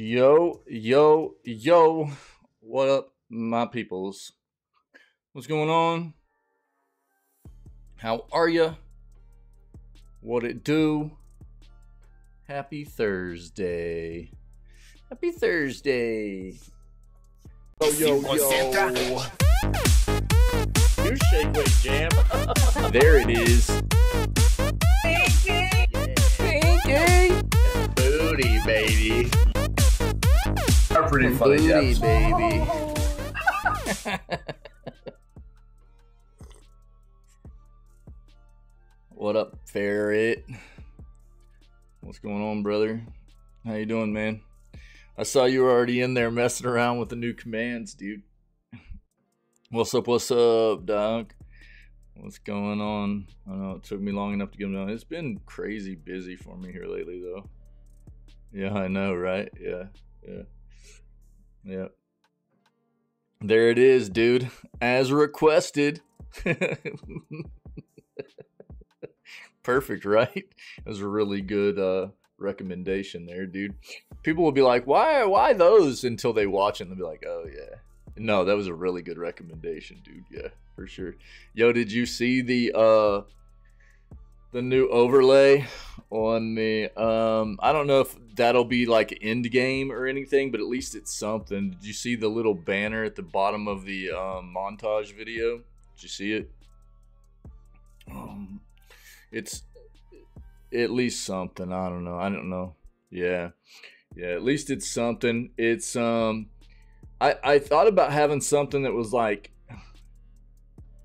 Yo, yo, yo. What up, my peoples? What's going on? How are ya? What it do? Happy Thursday. Happy Thursday. Yo, yo, yo. You shake weight jam. There it is. Pinky. Booty, baby. Are pretty funny, Booty, yes. baby. What up, Ferret? What's going on, brother? How you doing, man? I saw you were already in there messing around with the new commands, dude. What's up, Doc? What's going on? I know it took me long enough to get them done. It's been crazy busy for me here lately, though. Yeah, I know, right? Yeah. There it is, dude. As requested. Perfect, right? That was a really good recommendation there, dude. People will be like, why those? Until they watch it and they'll be like, oh yeah. No, that was a really good recommendation, dude. Yeah, for sure. Yo, did you see the new overlay on the I don't know if that'll be like end game or anything, but at least it's something. Did you see the little banner at the bottom of the montage video? Did you see it? It's at least something. I don't know. Yeah, at least it's something. It's I thought about having something that was like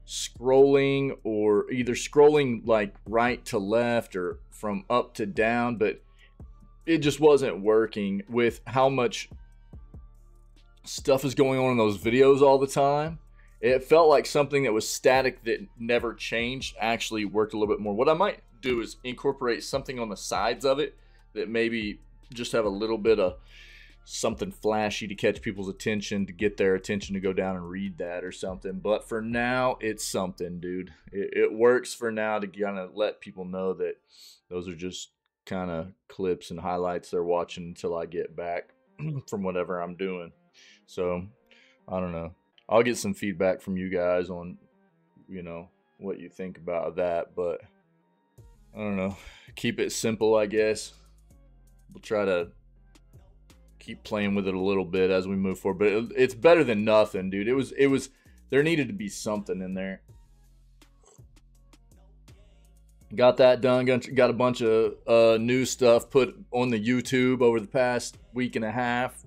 scrolling, or either scrolling like right to left or from up to down, but it just wasn't working with how much stuff is going on in those videos all the time. It felt like something that was static that never changed actually worked a little bit more. What I might do is incorporate something on the sides of it that maybe just have a little bit of something flashy to catch people's attention, to get their attention to go down and read that or something. But for now, it's something, dude. It works for now to kind of let people know that those are just kind of clips and highlights they're watching until I get back from whatever I'm doing. So, I don't know. I'll get some feedback from you guys on, what you think about that. But, I don't know. Keep it simple, I guess. We'll try to keep playing with it a little bit as we move forward, but it's better than nothing, dude. It was there needed to be something in there. Got that done. Got a bunch of new stuff put on the YouTube over the past week and a half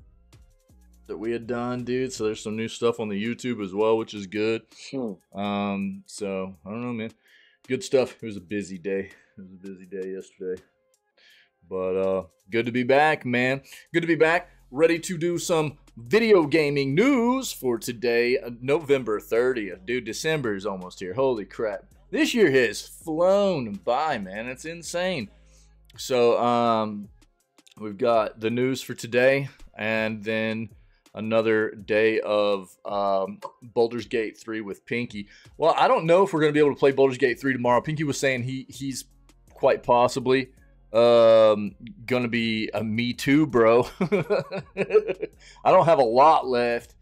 that we had done, dude. So there's some new stuff on the YouTube as well, which is good. So I don't know, man. Good stuff. It was a busy day. It was a busy day yesterday. But good to be back, man. Good to be back. Ready to do some video gaming news for today, November 30th. Dude, December is almost here. Holy crap. This year has flown by, man. It's insane. So we've got the news for today, and then another day of Baldur's Gate 3 with Pinky. Well, I don't know if we're going to be able to play Baldur's Gate 3 tomorrow. Pinky was saying he's quite possibly gonna be a me too, bro. I don't have a lot left,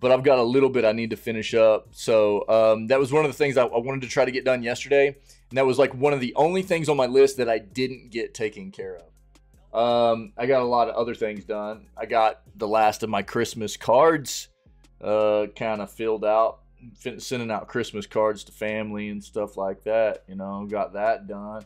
but I've got a little bit I need to finish up. So that was one of the things I wanted to try to get done yesterday, and that was like one of the only things on my list that I didn't get taken care of. I got a lot of other things done. I got the last of my Christmas cards kind of filled out, sending out Christmas cards to family and stuff like that. Got that done.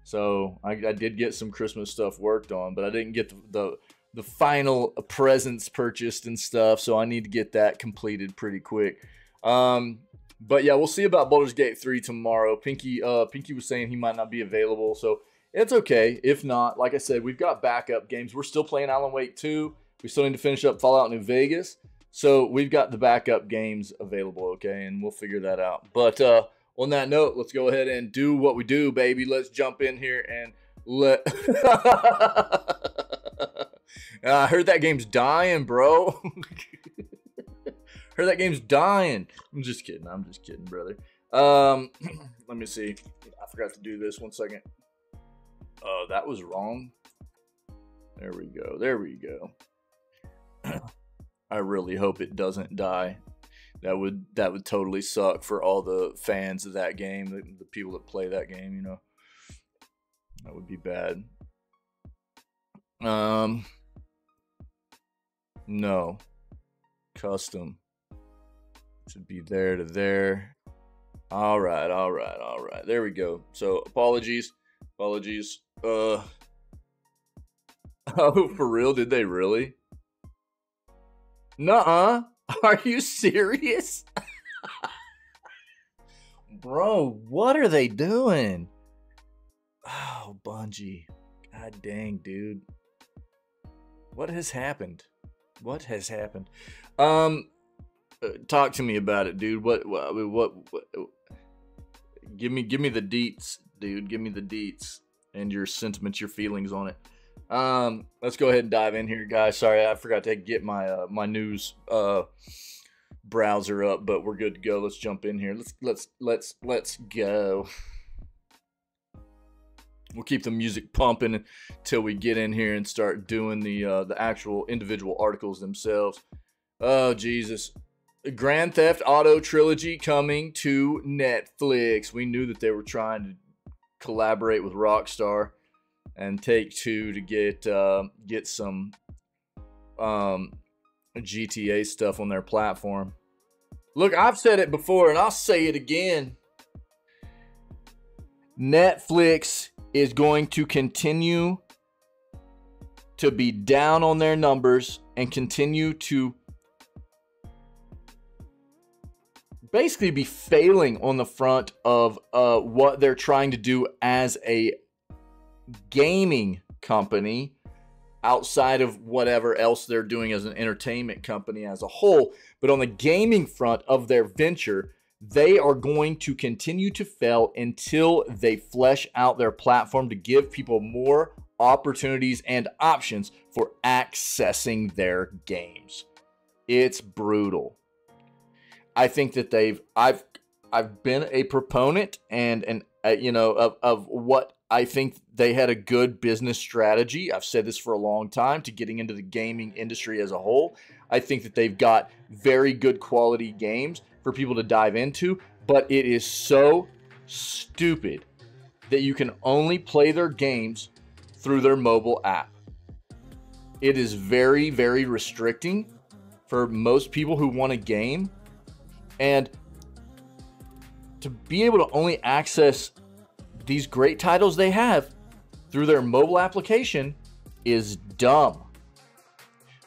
So I did get some Christmas stuff worked on, but I didn't get the final presents purchased and stuff. So I need to get that completed pretty quick. But yeah, we'll see about Baldur's Gate 3 tomorrow. Pinky was saying he might not be available, so it's okay. If not, like I said, we've got backup games. We're still playing Alan Wake 2. We still need to finish up Fallout New Vegas. So we've got the backup games available, okay? And we'll figure that out. But on that note, let's go ahead and do what we do, baby. Let's jump in here and I heard that game's dying, bro. Heard that game's dying. I'm just kidding, brother. Let me see. I forgot to do this. 1 second. Oh, that was wrong. There we go. I really hope it doesn't die. That would totally suck for all the fans of that game, the people that play that game, you know. That would be bad. No. Custom. Should be there to there. All right. There we go. So apologies. Oh, for real? Did they really? Nuh-uh. Are you serious? Bro, what are they doing? Oh, Bungie. God dang, dude. What has happened? What has happened? Talk to me about it, dude. What give me the deets, dude. Give me the deets and your sentiments, your feelings on it. Let's go ahead and dive in here, guys. Sorry, I forgot to get my my news browser up, but we're good to go. Let's jump in here. Let's go. We'll keep the music pumping until we get in here and start doing the actual individual articles themselves. Oh, Jesus. Grand Theft Auto Trilogy coming to Netflix. We knew that they were trying to collaborate with Rockstar and Take-Two to get some GTA stuff on their platform. Look, I've said it before and I'll say it again. Netflix is going to continue to be down on their numbers and continue to basically be failing on the front of what they're trying to do as a gaming company outside of whatever else they're doing as an entertainment company as a whole. But on the gaming front of their venture, they are going to continue to fail until they flesh out their platform to give people more opportunities and options for accessing their games. It's brutal. I think that I've been a proponent and you know, of what I think they had a good business strategy. I've said this for a long time, to getting into the gaming industry as a whole. I think that they've got very good quality games for people to dive into, but it is so stupid that you can only play their games through their mobile app. It is very, very restricting for most people who want a game, and to be able to only access these great titles they have through their mobile application is dumb.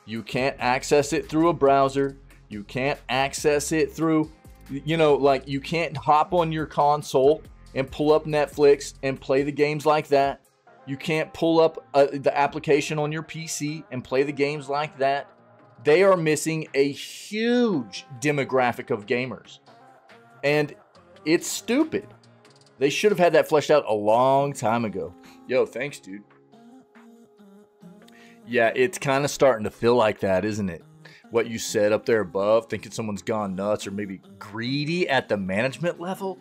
You can't access it through a browser. You can't access it through, you know, like you can't hop on your console and pull up Netflix and play the games like that. You can't pull up the application on your PC and play the games like that. They are missing a huge demographic of gamers. And it's stupid. They should have had that fleshed out a long time ago. Yo, thanks, dude. Yeah, it's kind of starting to feel like that, isn't it? What you said up there above, thinking someone's gone nuts or maybe greedy at the management level.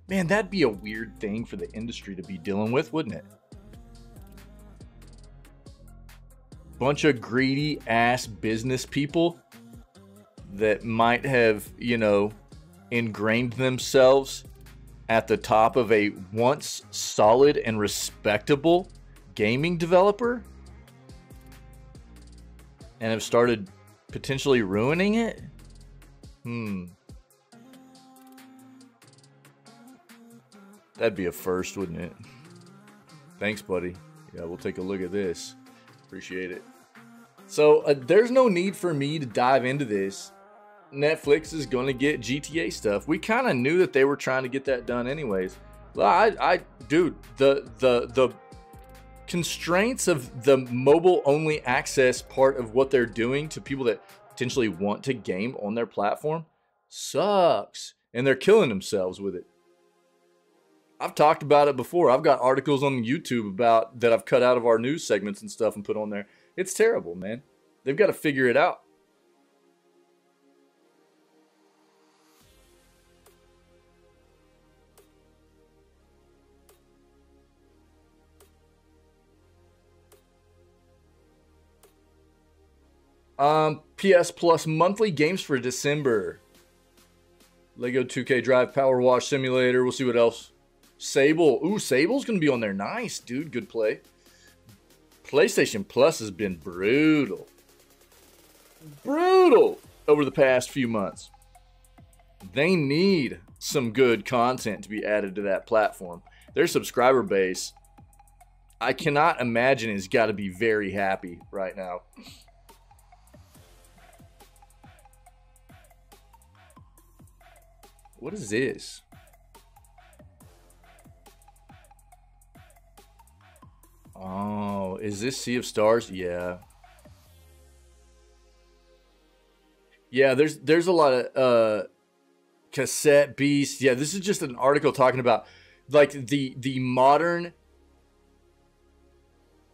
Man, that'd be a weird thing for the industry to be dealing with, wouldn't it? Bunch of greedy ass business people that might have, you know, ingrained themselves at the top of a once solid and respectable gaming developer and have started potentially ruining it. That'd be a first, wouldn't it? Thanks, buddy. Yeah, we'll take a look at this. Appreciate it. So there's no need for me to dive into this. Netflix is going to get GTA stuff. We kind of knew that they were trying to get that done anyways. Dude, the constraints of the mobile only access part of what they're doing to people that potentially want to game on their platform sucks. And they're killing themselves with it. I've talked about it before. I've got articles on YouTube about that I've cut out of our news segments and stuff and put on there. It's terrible, man. They've got to figure it out. PS Plus monthly games for December. Lego 2K Drive Power Wash Simulator. We'll see what else. Sable. Ooh, Sable's going to be on there. Nice, dude. Good play. PlayStation Plus has been brutal. Brutal over the past few months. They need some good content to be added to that platform. Their subscriber base, I cannot imagine, has got to be very happy right now. What is this? Oh, is this Sea of Stars? Yeah. Yeah, there's a lot of cassette beasts. Yeah, this is just an article talking about like the modern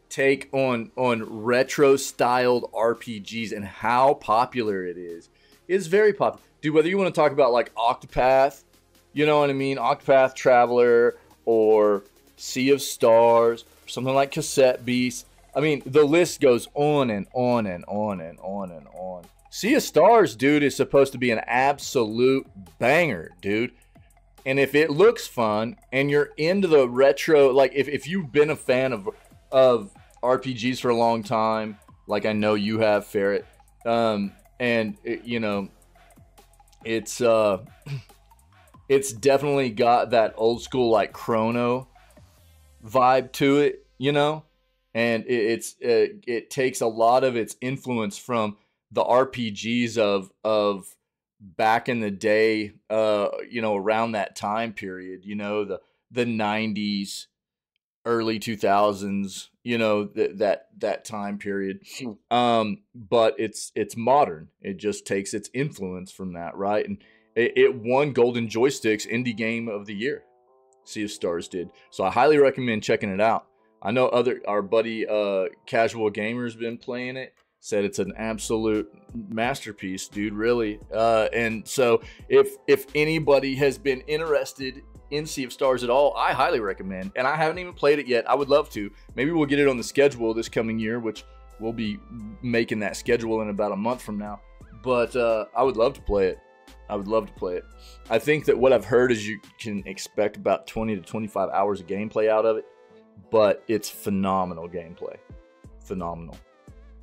take on retro styled RPGs and how popular it is. It's very popular. Dude, whether you want to talk about like Octopath, you know what I mean? Octopath Traveler or Sea of Stars, or something like Cassette Beast. I mean, the list goes on and on and on and on and on. Sea of Stars, dude, is supposed to be an absolute banger, dude. And if it looks fun and you're into the retro, like if you've been a fan of RPGs for a long time, like I know you have, Ferret, and it, you know, it's definitely got that old school like Chrono vibe to it, you know, and it takes a lot of its influence from the RPGs of back in the day, you know, around that time period, you know, the 90s, early 2000s, you know, that time period. But it's modern. It just takes its influence from that, right? And it won Golden Joystick's Indie Game of the Year. Sea of Stars did. So I highly recommend checking it out. I know our buddy Casual Gamer's been playing it. Said it's an absolute masterpiece, dude, really. And so if anybody has been interested in Sea of Stars at all, I highly recommend. And I haven't even played it yet. I would love to. Maybe we'll get it on the schedule this coming year, which we'll be making that schedule in about a month from now. But I would love to play it. I would love to play it. I think that what I've heard is you can expect about 20 to 25 hours of gameplay out of it. But it's phenomenal gameplay. Phenomenal.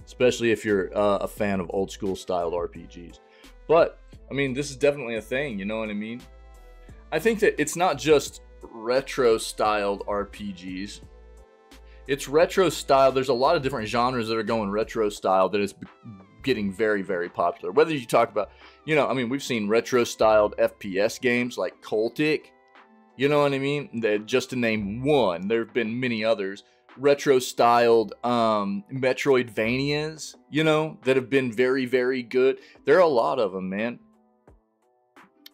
Especially if you're a fan of old school styled RPGs. But, I mean, this is definitely a thing, you know what I mean? I think that it's not just retro styled RPGs. It's retro styled. There's a lot of different genres that are going retro style that is getting very, very popular. Whether you talk about, you know, I mean, we've seen retro styled FPS games like Cultic. You know what I mean? Just to name one, there have been many others. Retro styled Metroidvanias, you know, that have been very, very good. There are a lot of them, man.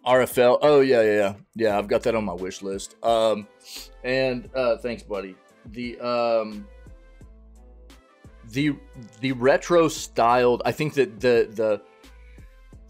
RFL. Oh yeah. I've got that on my wish list. And thanks, buddy. The retro styled. I think that the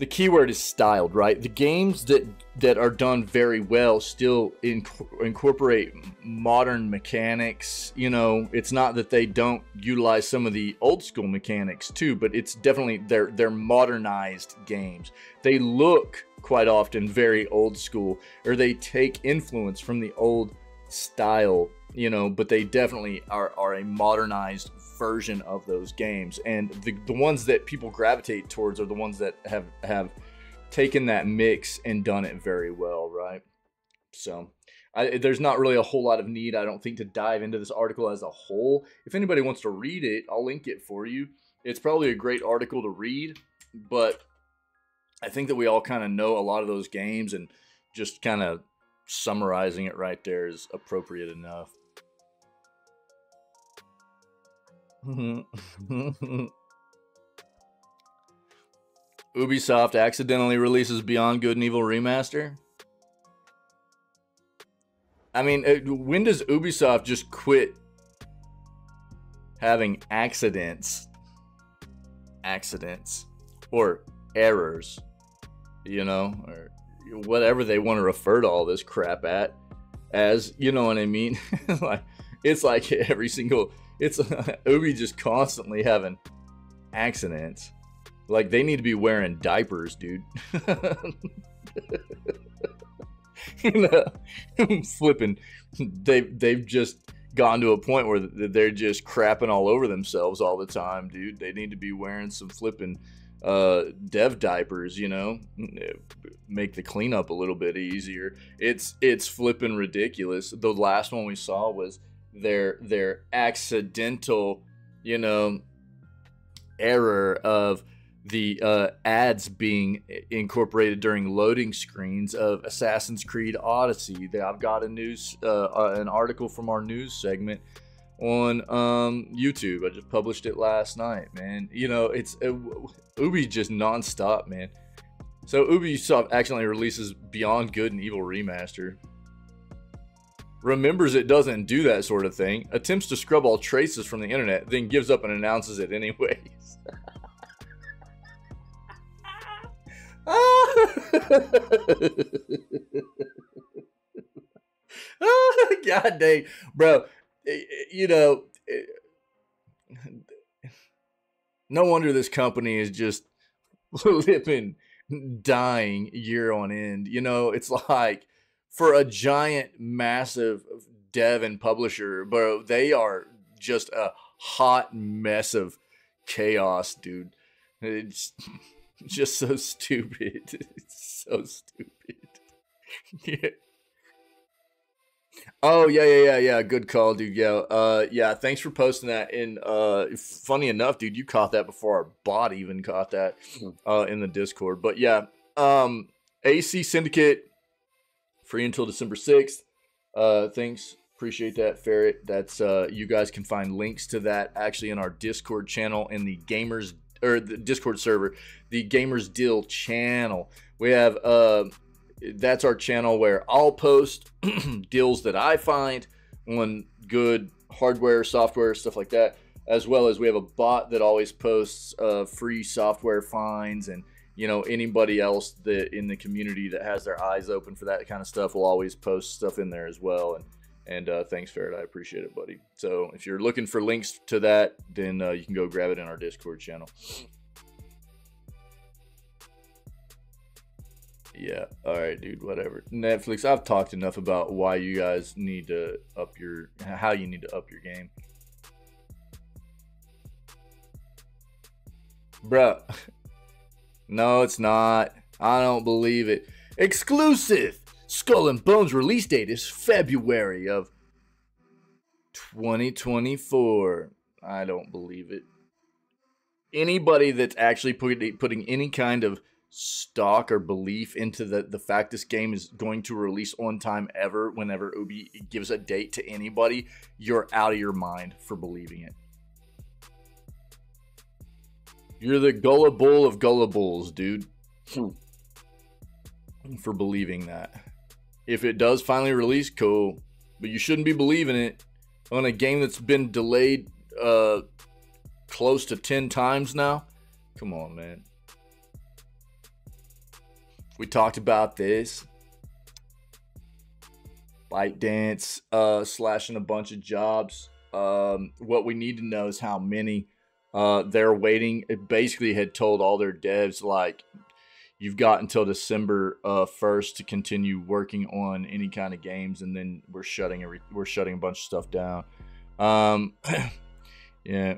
keyword is styled, right? The games that are done very well still incorporate modern mechanics. You know, it's not that they don't utilize some of the old school mechanics too, but it's definitely they're modernized games. They look quite often very old school, or they take influence from the old style, you know, but they definitely are a modernized version of those games. And the ones that people gravitate towards are the ones that have taken that mix and done it very well, right? So there's not really a whole lot of need, I don't think, to dive into this article as a whole. If anybody wants to read it, I'll link it for you. It's probably a great article to read, but I think that we all kind of know a lot of those games, and just kind of summarizing it right there is appropriate enough. Ubisoft accidentally releases Beyond Good and Evil Remaster. I mean, when does Ubisoft just quit having accidents or errors, you know, or whatever they want to refer to all this crap as, you know what I mean? Like, it's like every single, it's Ubi just constantly having accidents. Like, they need to be wearing diapers, dude. You know, flipping. They've just gotten to a point where they're just crapping all over themselves all the time, dude. They need to be wearing some flipping dev diapers, you know, make the cleanup a little bit easier. It's flipping ridiculous. The last one we saw was their accidental, you know, error of the ads being incorporated during loading screens of Assassin's Creed Odyssey. I've got a news an article from our news segment on YouTube. I just published it last night, man. You know, it's Ubi just nonstop, man. So Ubisoft accidentally releases Beyond Good and Evil Remaster. Remembers it doesn't do that sort of thing. Attempts to scrub all traces from the internet, then gives up and announces it anyways. God dang, bro. You know, no wonder this company is just living, dying year on end. You know, it's like, for a giant, massive dev and publisher, bro, they are just a hot mess of chaos, dude. It's just so stupid. It's so stupid. Yeah. Oh, yeah. Good call, dude. Yeah, thanks for posting that. And funny enough, dude, you caught that before our bot even caught that in the Discord. But yeah, AC Syndicate, free until December 6th. Thanks. Appreciate that, Ferret. That's you guys can find links to that actually in our Discord channel in the Gamers, or the Discord server, the Gamers Deal channel. We have that's our channel where I'll post deals that I find on good hardware, software, stuff like that, as well as we have a bot that always posts free software finds, and you know, anybody else that in the community that has their eyes open for that kind of stuff will always post stuff in there as well. And thanks, Ferret. I appreciate it, buddy. So if you're looking for links to that, then you can go grab it in our Discord channel. Yeah. All right, dude. Whatever. Netflix. I've talked enough about why you guys need to how you need to up your game. Bruh. No, it's not. I don't believe it. Exclusive! Skull and Bones release date is February of 2024. I don't believe it. Anybody that's actually putting any kind of stock or belief into the fact this game is going to release on time ever, whenever Ubi gives a date to anybody, you're out of your mind for believing it. You're the gullible of gullibles, dude. For believing that. If it does finally release, cool. But you shouldn't be believing it on a game that's been delayed close to 10 times now. Come on, man. We talked about this. ByteDance slashing a bunch of jobs. What we need to know is how many they're waiting. It basically had told all their devs, like, you've got until December 1st to continue working on any kind of games, and then we're shutting a bunch of stuff down. Yeah.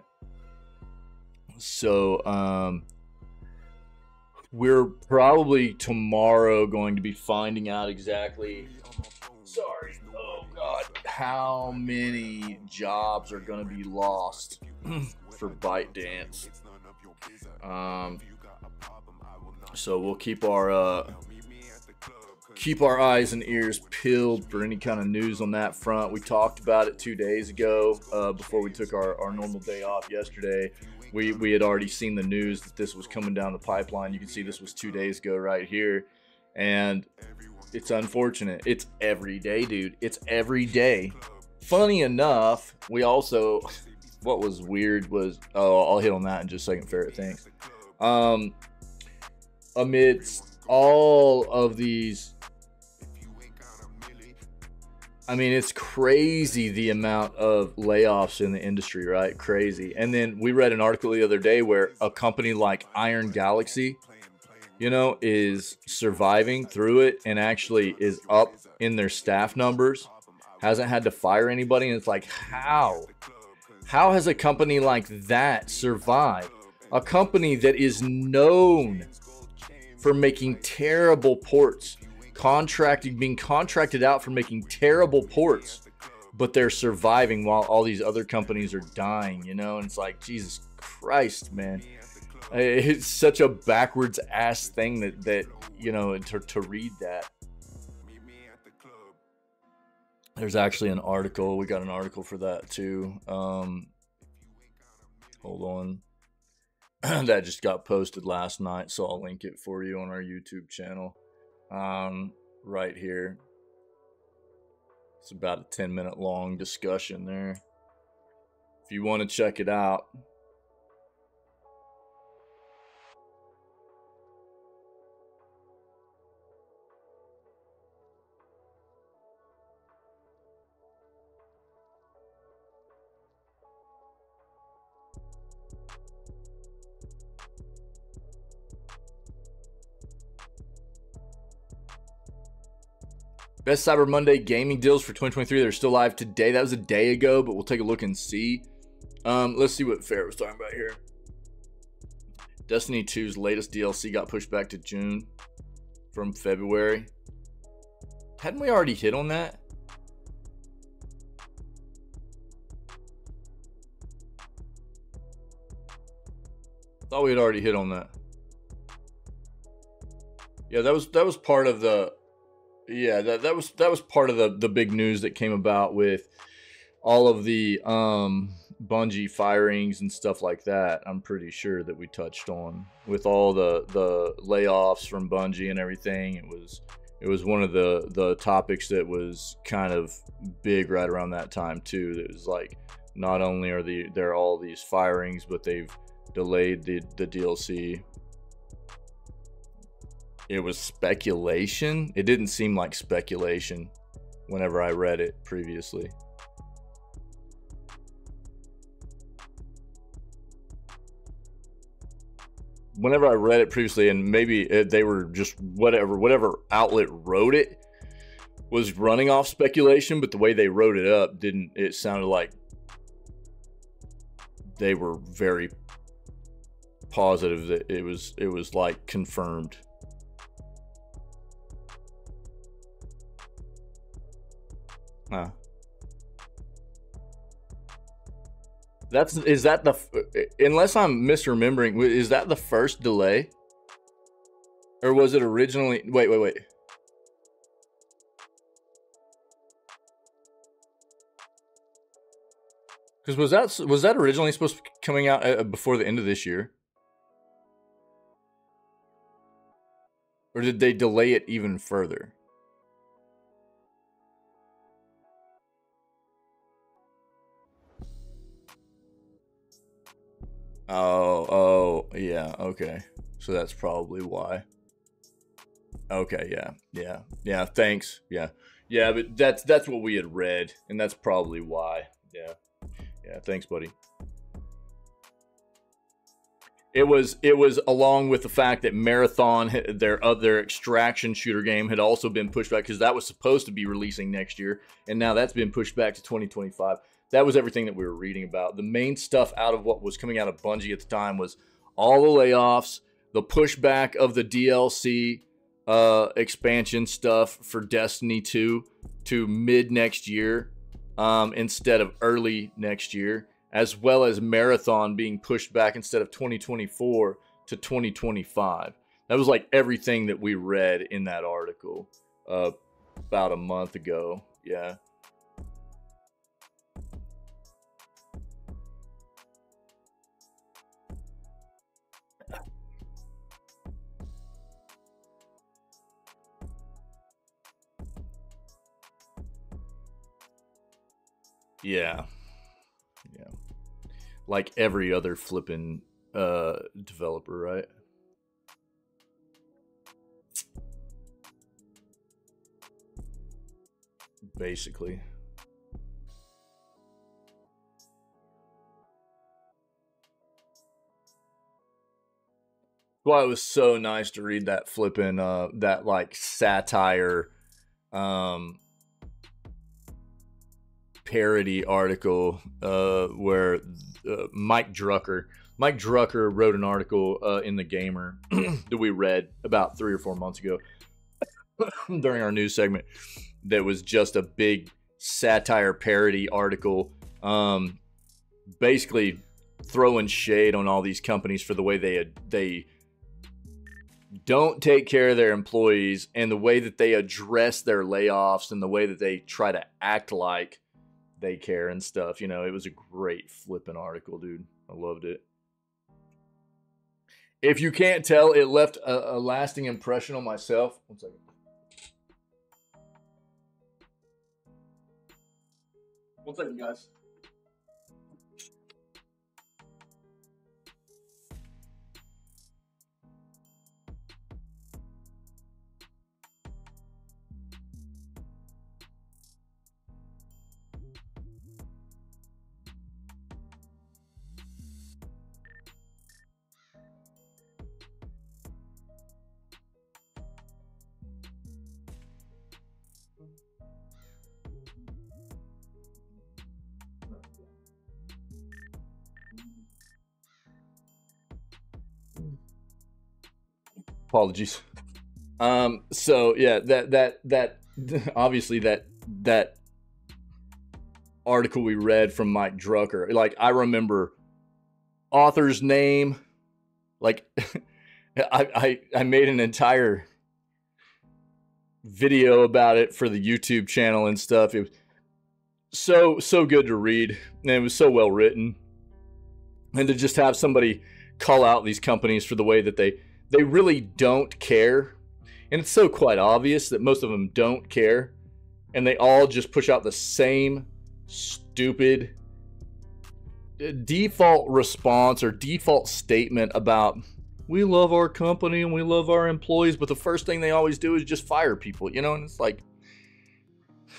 So we're probably tomorrow going to be finding out exactly. Sorry. Oh God. How many jobs are going to be lost for ByteDance? So we'll keep our eyes and ears peeled for any kind of news on that front. We talked about it 2 days ago before we took our normal day off yesterday. We had already seen the news that this was coming down the pipeline. You can see this was 2 days ago right here. And it's unfortunate. It's every day, dude. It's every day. Funny enough, we also, what was weird was, I'll hit on that in just a second, Ferret, thanks. Amidst all of these I mean, it's crazy the amount of layoffs in the industry, right? Crazy. And then we read an article the other day where a company like Iron Galaxy, you know, is surviving through it and actually is up in their staff numbers, hasn't had to fire anybody. And it's like, how? How has a company like that survived? A company that is known for making terrible ports, being contracted out for making terrible ports, but they're surviving while all these other companies are dying, you know? And it's like, Jesus Christ, man. It's such a backwards ass thing that you know, to read that. There's actually an article. We got an article for that too. Hold on. That just got posted last night, so I'll link it for you on our YouTube channel. Right here. It's about a 10-minute long discussion there. If you want to check it out. Best Cyber Monday gaming deals for 2023. They're still live today. That was a day ago, but we'll take a look and see. Let's see what Fair was talking about here. Destiny 2's latest DLC got pushed back to June from February. Hadn't we already hit on that? Thought we had already hit on that. Yeah, that was part of the. Yeah, that was part of the big news that came about with all of the Bungie firings and stuff like that. I'm pretty sure that we touched on with all the layoffs from Bungie and everything. It was one of the topics that was kind of big right around that time too. That was like, not only are there all these firings, but they've delayed the DLC. It was speculation. It didn't seem like speculation whenever I read it previously. Whenever I read it previously, and maybe they were just whatever outlet wrote it was running off speculation, but the way they wrote it up it sounded like they were very positive that it was like confirmed. Huh. Is that unless I'm misremembering, is that the first delay? Or was it originally, wait. Because was that originally supposed to be coming out before the end of this year? Or did they delay it even further? Oh, yeah, okay. So that's probably why. Okay, yeah, thanks. Yeah, but that's what we had read, and that's probably why. Yeah, thanks, buddy. It was along with the fact that Marathon, their other extraction shooter game, had also been pushed back because that was supposed to be releasing next year, and now that's been pushed back to 2025. That was everything that we were reading about. The main stuff out of what was coming out of Bungie at the time was all the layoffs, the pushback of the DLC expansion stuff for Destiny 2 to mid next year instead of early next year, as well as Marathon being pushed back instead of 2024 to 2025. That was like everything that we read in that article about a month ago. Yeah. Yeah. Like every other flipping developer, right? basically. Well, it was so nice to read that flipping that like satire parody article where Mike Drucker wrote an article in the Gamer that we read about 3 or 4 months ago during our news segment that was just a big satire parody article, basically throwing shade on all these companies for the way they don't take care of their employees and the way that they address their layoffs and the way that they try to act like they care and stuff. You know, it was a great flipping article, dude. I loved it. If you can't tell, it left a lasting impression on myself. 1 second. One second, guys. Apologies. So yeah, that obviously that article we read from Mike Drucker, like I remember author's name, like I made an entire video about it for the YouTube channel and stuff. It was so good to read, and it was so well written, and to just have somebody call out these companies for the way that they really don't care. And it's so quite obvious that most of them don't care. And they all just push out the same stupid default response or default statement about, we love our company and we love our employees. But the first thing they always do is just fire people, you know? And it's like,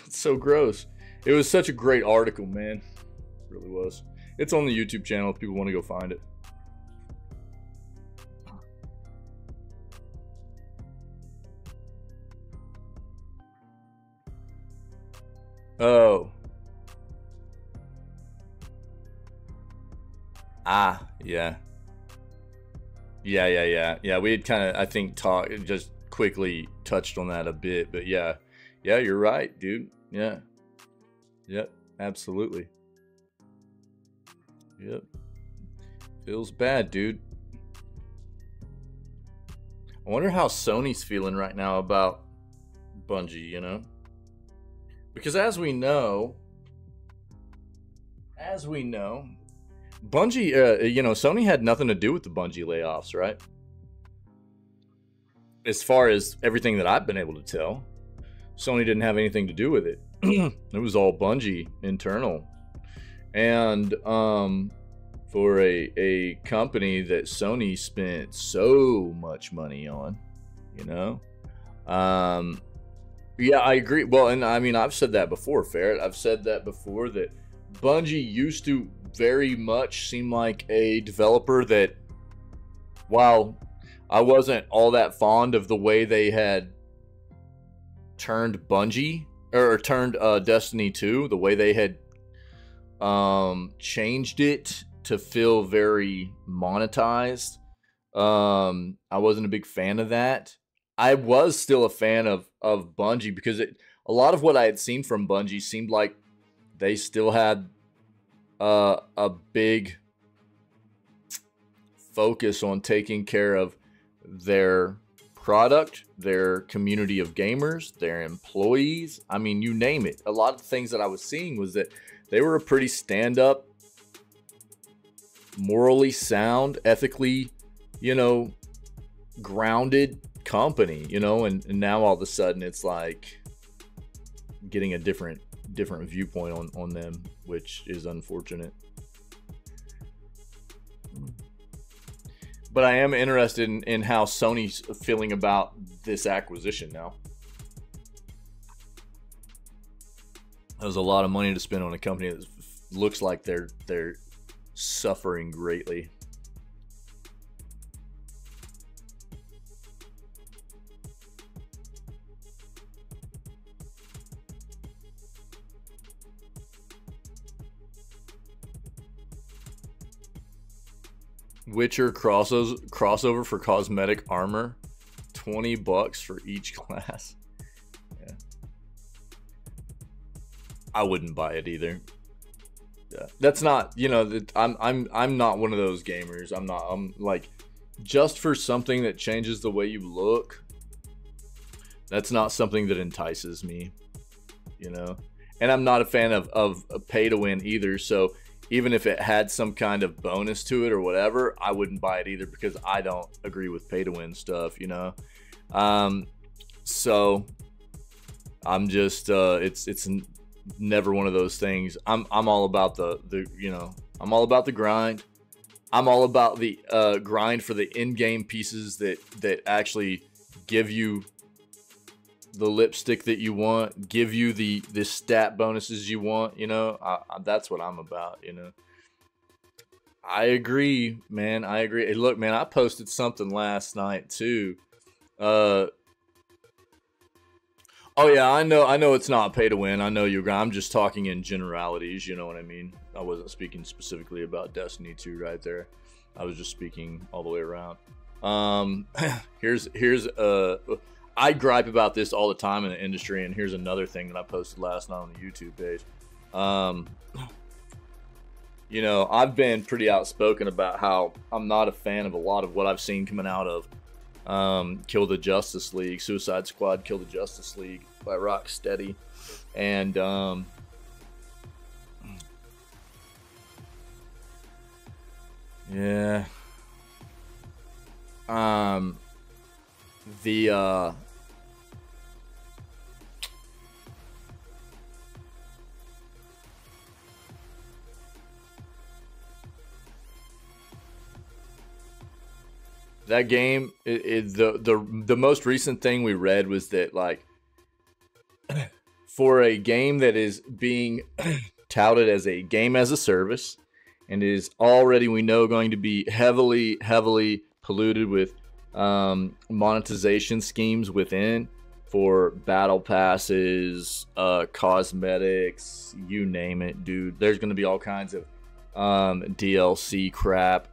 it's so gross. It was such a great article, man. It really was. It's on the YouTube channel if people want to go find it. Oh. Ah, yeah. Yeah, we had kind of, I think, just quickly touched on that a bit, but yeah. Yeah, you're right, dude. Yeah. Yep, absolutely. Yep. Feels bad, dude. I wonder how Sony's feeling right now about Bungie, you know? Because as we know, Bungie, you know, Sony had nothing to do with the Bungie layoffs, right? As far as everything that I've been able to tell, Sony didn't have anything to do with it. It was all Bungie internal. And for a company that Sony spent so much money on, you know, yeah, I agree. Well, and I mean, I've said that before, Ferret. I've said that before, that Bungie used to very much seem like a developer that, while I wasn't all that fond of the way they had turned Bungie, or turned Destiny 2, the way they had changed it to feel very monetized. I wasn't a big fan of that. I was still a fan of Bungie because a lot of what I had seen from Bungie seemed like they still had a big focus on taking care of their product, their community of gamers, their employees. I mean, you name it. A lot of the things that I was seeing was that they were a pretty stand-up, morally sound, ethically, you know, grounded company, you know, and now all of a sudden it's like getting a different viewpoint on them, which is unfortunate. But I am interested in how Sony's feeling about this acquisition now. There's a lot of money to spend on a company that looks like they're suffering greatly. Witcher crossover for cosmetic armor, $20 for each class. Yeah, I wouldn't buy it either. Yeah, that's not, you know, I'm not one of those gamers. I'm like, just for something that changes the way you look, that's not something that entices me, you know. And I'm not a fan of pay to win either. So even if it had some kind of bonus to it or whatever, I wouldn't buy it either, because I don't agree with pay to win stuff, you know. So I'm just it's never one of those things. I'm all about the you know, I'm all about the grind. I'm all about the grind for the in-game pieces that actually give you the lipstick that you want, give you the stat bonuses you want, you know. That's what I'm about, you know. I agree, man. I agree. Hey, look, man, I posted something last night too. Oh yeah, I know it's not pay to win. I know you're. I'm just talking in generalities. You know what I mean? I wasn't speaking specifically about Destiny 2 right there. I was just speaking all the way around. Here's I gripe about this all the time in the industry, and here's another thing that I posted last night on the YouTube page. You know, I've been pretty outspoken about how I'm not a fan of a lot of what I've seen coming out of Kill the Justice League, Suicide Squad, Kill the Justice League by Rocksteady, and yeah, that game, the most recent thing we read was that, like, for a game that is being touted as a game as a service and is already, we know, going to be heavily polluted with monetization schemes within, for battle passes, cosmetics, you name it, dude. There's going to be all kinds of DLC crap.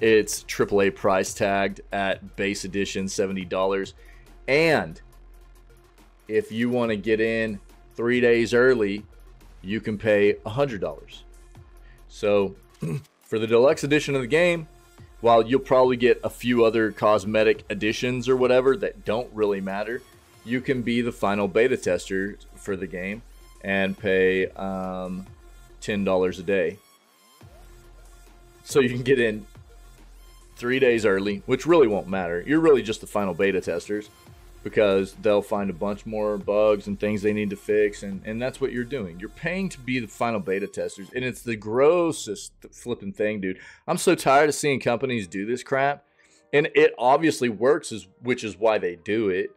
It's AAA price tagged at base edition $70, and if you want to get in 3 days early, you can pay $100. So for the deluxe edition of the game, while you'll probably get a few other cosmetic additions or whatever that don't really matter, you can be the final beta tester for the game and pay $10 a day. So you can get in 3 days early, which really won't matter. You're really just the final beta testers, because they'll find a bunch more bugs and things they need to fix, and that's what you're doing. You're paying to be the final beta testers, and it's the grossest flipping thing, dude. I'm so tired of seeing companies do this crap, and it obviously works, which is why they do it.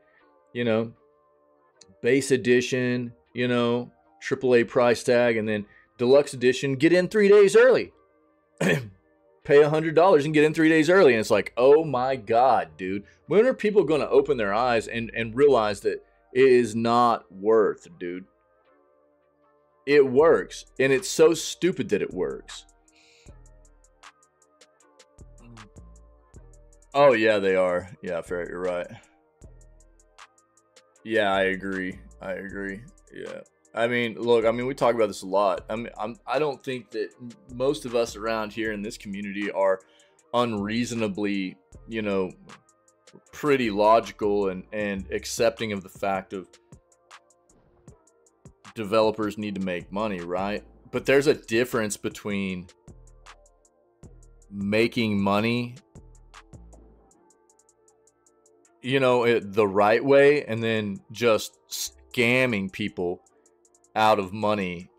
You know, base edition, you know, AAA price tag, and then deluxe edition, get in 3 days early. Pay $100 and get in 3 days early. And it's like, oh my God, dude. When are people going to open their eyes and realize that it is not worth, dude? It works. And it's so stupid that it works. Oh, yeah, they are. Yeah, Ferret, you're right. Yeah, I agree. Yeah. I mean, look, I mean, we talk about this a lot. I don't think that most of us around here in this community are unreasonably, you know, pretty logical and accepting of the fact of developers need to make money, right? But there's a difference between making money, you know, the right way, and then just scamming people out of money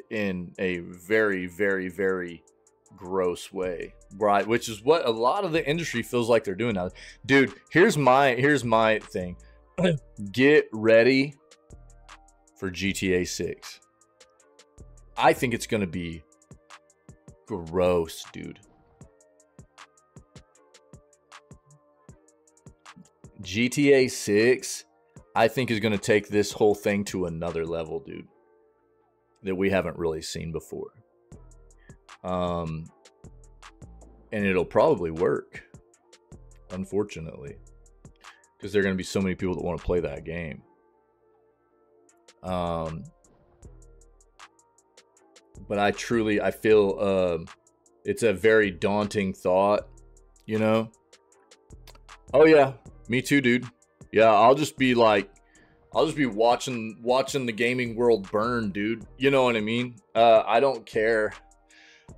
in a very, very, very gross way, right? Which is what a lot of the industry feels like they're doing now. Dude, here's my thing. Get ready for GTA 6. I think it's going to be gross, dude. GTA 6, I think, is going to take this whole thing to another level, dude, that we haven't really seen before. And it'll probably work, unfortunately, because there are going to be so many people that want to play that game. But I feel it's a very daunting thought, you know? Oh yeah, me too, dude. Yeah, I'll just be watching the gaming world burn, dude. You know what I mean? I don't care.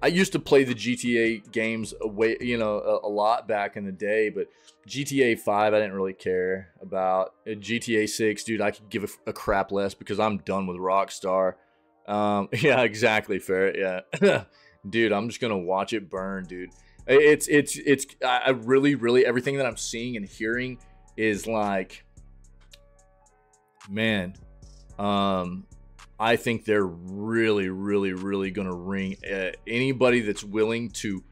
I used to play the GTA games a lot back in the day, but GTA 5 I didn't really care about. GTA 6, dude, I could give a crap less because I'm done with Rockstar. Yeah, exactly, Ferret. Yeah. Dude, I'm just gonna watch it burn, dude. I really everything that I'm seeing and hearing is like, man, I think they're really gonna ring anybody that's willing to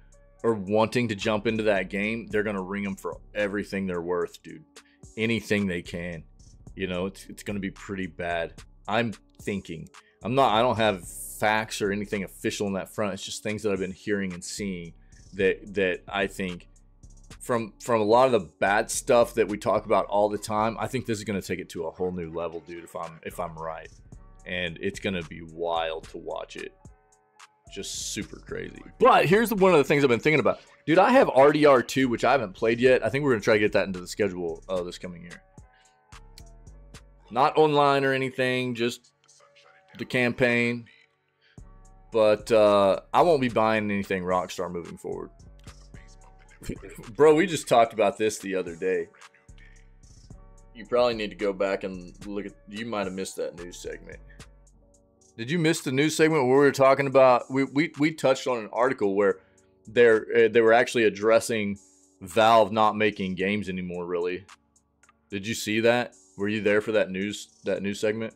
or wanting to jump into that game. They're gonna ring them for everything they're worth, dude. Anything they can, you know. It's gonna be pretty bad. I'm thinking. I don't have facts or anything official on that front. It's just things that I've been hearing and seeing that I think from a lot of the bad stuff that we talk about all the time. I think this is going to take it to a whole new level, dude, if I'm right. And it's going to be wild to watch it. Just super crazy. But here's one of the things I've been thinking about. Dude, I have RDR2, which I haven't played yet. I think we're going to try to get that into the schedule this coming year. Not online or anything, just the campaign. But I won't be buying anything Rockstar moving forward. Bro, we just talked about this the other day. You probably need to go back and look at. You might have missed that news segment. Did you miss the news segment where we were talking about? We touched on an article where they were actually addressing Valve not making games anymore. Really? Did you see that? Were you there for that news segment?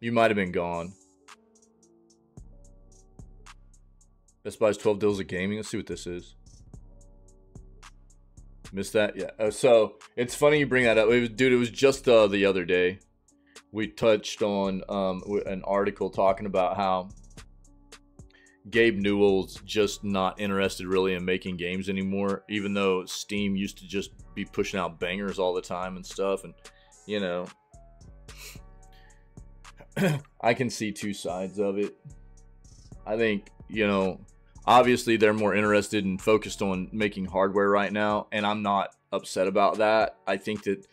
You might have been gone. Best Buy's 12 Deals of Gaming. Let's see what this is. Missed that? Yeah. So it's funny you bring that up. It was just the other day. We touched on an article talking about how Gabe Newell's just not interested really in making games anymore, even though Steam used to just be pushing out bangers all the time and stuff. And, you know, I can see two sides of it. I think, you know, obviously they're more interested and focused on making hardware right now, and I'm not upset about that. I think that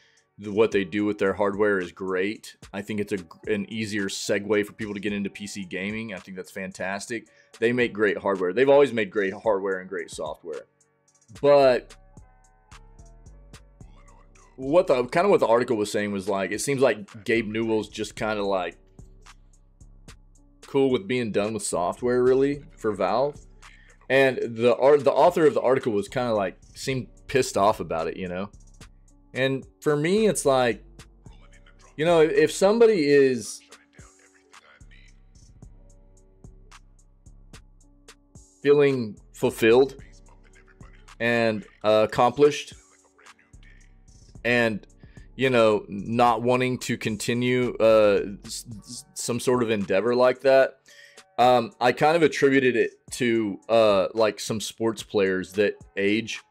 what they do with their hardware is great. I think it's an easier segue for people to get into PC gaming. I think that's fantastic. They make great hardware. They've always made great hardware and great software. But what the article was saying was like, it seems like Gabe Newell's just kind of like cool with being done with software, really, for Valve. And the author of the article was kind of like, seemed pissed off about it, you know. And for me, it's like, you know, if somebody is feeling fulfilled and accomplished and, you know, not wanting to continue some sort of endeavor like that, I kind of attributed it to like some sports players that age,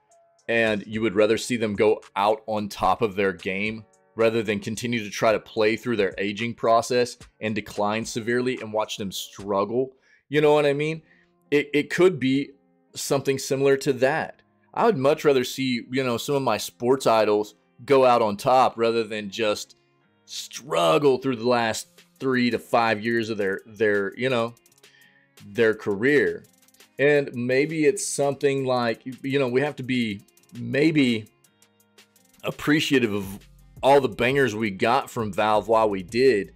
and you would rather see them go out on top of their game rather than continue to try to play through their aging process and decline severely and watch them struggle. You know what I mean? It could be something similar to that. I would much rather see, you know, some of my sports idols go out on top rather than just struggle through the last 3 to 5 years of their you know, their career. And maybe it's something like, you know, we have to be maybe appreciative of all the bangers we got from Valve while we did,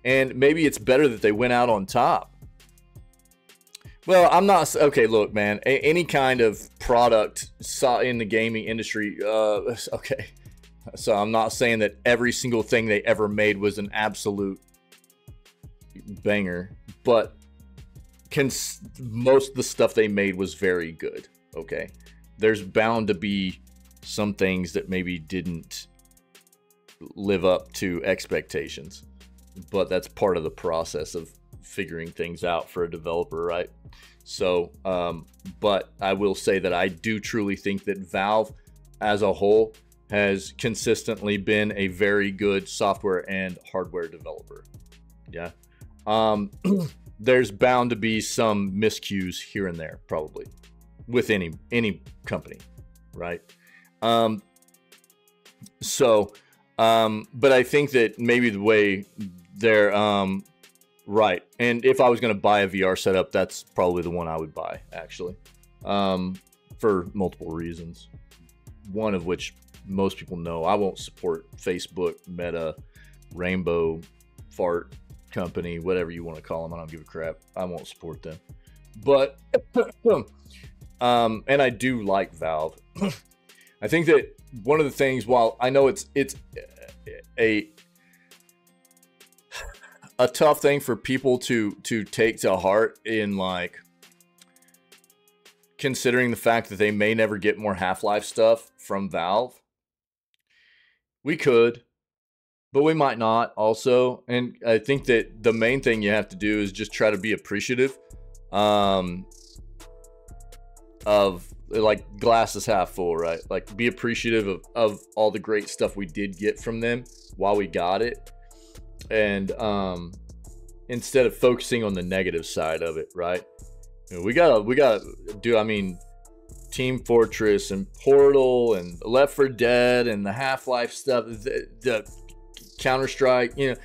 and maybe it's better that they went out on top. Well, I'm not okay. Look, man, any kind of product in the gaming industry, okay. So I'm not saying that every single thing they ever made was an absolute banger, but most of the stuff they made was very good. Okay, there's bound to be some things that maybe didn't live up to expectations, but that's part of the process of figuring things out for a developer, right? So but I will say that I do truly think that Valve as a whole has consistently been a very good software and hardware developer. Yeah. There's bound to be some miscues here and there, probably, with any company, right? But I think that maybe the way they're right, and if I was going to buy a VR setup, that's probably the one I would buy, actually, for multiple reasons. One of which most people know, I won't support Facebook, Meta, Rainbow, Fart Company, whatever you want to call them. I don't give a crap. I won't support them. But and I do like Valve. I think that one of the things, while I know it's a tough thing for people to take to heart, in like considering the fact that they may never get more Half-Life stuff from Valve. We could, but we might not also. And I think that the main thing you have to do is just try to be appreciative of, like, glass is half full, right? Like, be appreciative of all the great stuff we did get from them while we got it. And instead of focusing on the negative side of it, right? You know, we gotta do, I mean, Team Fortress and Portal and Left 4 Dead and the Half-Life stuff, the Counter-Strike, you know,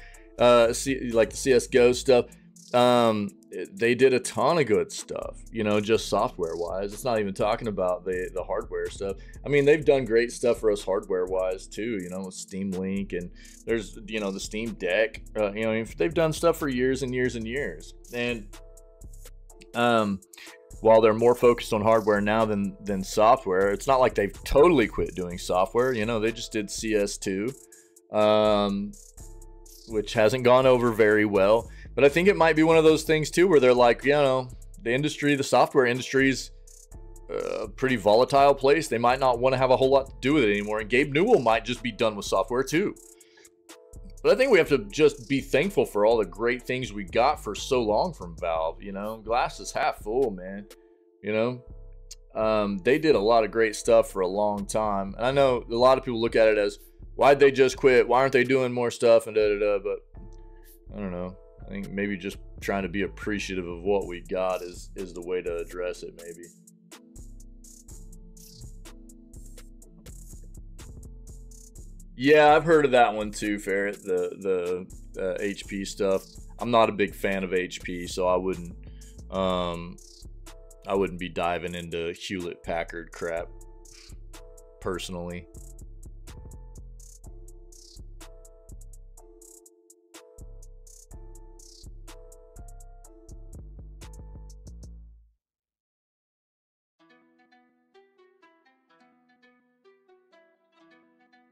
like the CSGO stuff. They did a ton of good stuff, you know, just software-wise. It's not even talking about the hardware stuff. I mean, they've done great stuff for us hardware-wise too, you know, with Steam Link, and there's, you know, the Steam Deck. You know, they've done stuff for years and years and years. And while they're more focused on hardware now than software, it's not like they've totally quit doing software. You know, they just did CS2, which hasn't gone over very well. But I think it might be one of those things too, where they're like, you know, the software industry's a pretty volatile place. They might not want to have a whole lot to do with it anymore. And Gabe Newell might just be done with software too. But I think we have to just be thankful for all the great things we got for so long from Valve. You know, glass is half full, man. You know, they did a lot of great stuff for a long time. And I know a lot of people look at it as, why'd they just quit? Why aren't they doing more stuff? And da-da-da. But I don't know. I think maybe just trying to be appreciative of what we got is the way to address it, maybe. Yeah, I've heard of that one too, Ferret. The HP stuff. I'm not a big fan of HP, so I wouldn't be diving into Hewlett Packard crap personally.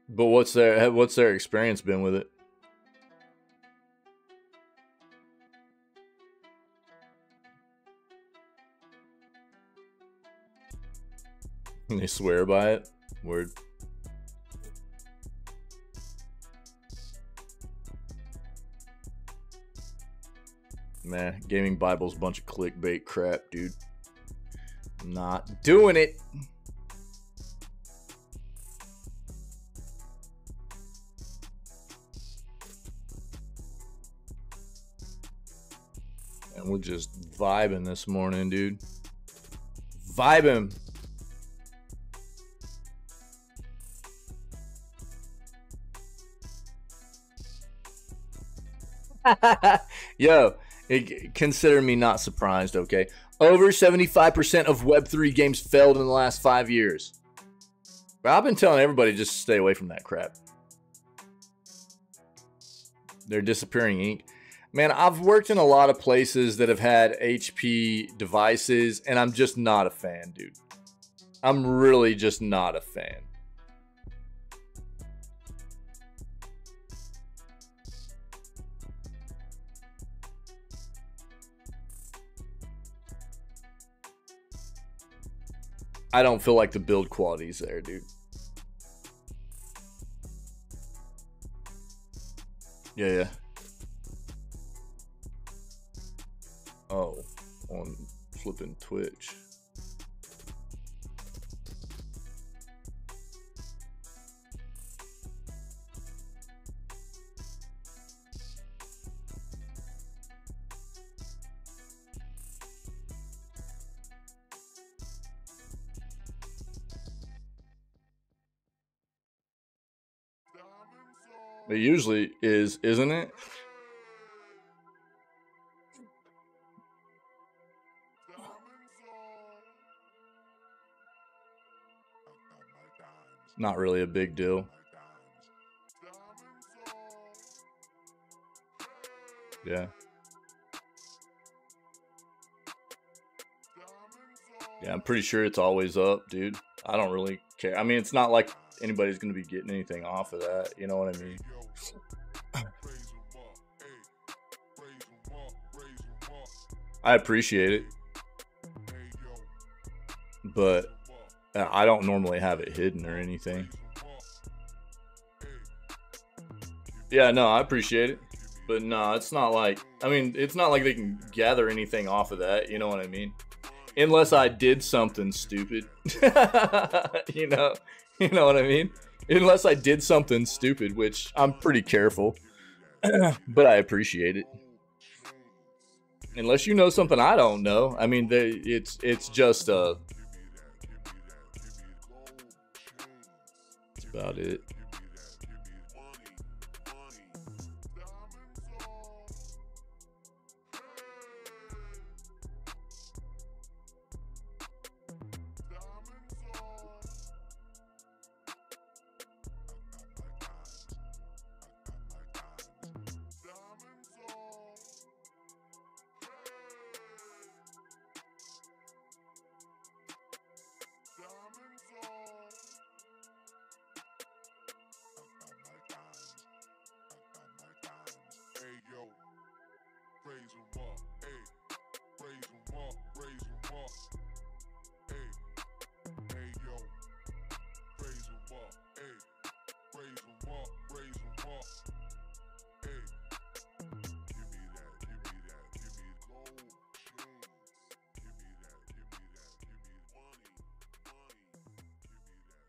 But what's their experience been with it? They swear by it? Word. Man, Gaming Bible's a bunch of clickbait crap, dude. Not doing it. And we're just vibing this morning, dude. Vibing. Yo, consider me not surprised, okay? Over 75% of Web3 games failed in the last 5 years. But I've been telling everybody just to stay away from that crap. They're disappearing ink. Man, I've worked in a lot of places that have had HP devices, and I'm just not a fan, dude. I'm really just not a fan. I don't feel like the build quality's there, dude. Yeah. Oh, on flipping Twitch. It usually is, isn't it? Not really a big deal. Yeah. Yeah, I'm pretty sure it's always up, dude. I don't really care. I mean, it's not like anybody's going to be getting anything off of that. You know what I mean? I appreciate it. But I don't normally have it hidden or anything. Yeah, no, I appreciate it. But no, it's not like, I mean, it's not like they can gather anything off of that. You know what I mean? Unless I did something stupid. you know what I mean? Unless I did something stupid, which I'm pretty careful. But I appreciate it. Unless you know something I don't know. I mean, it's just that's about it.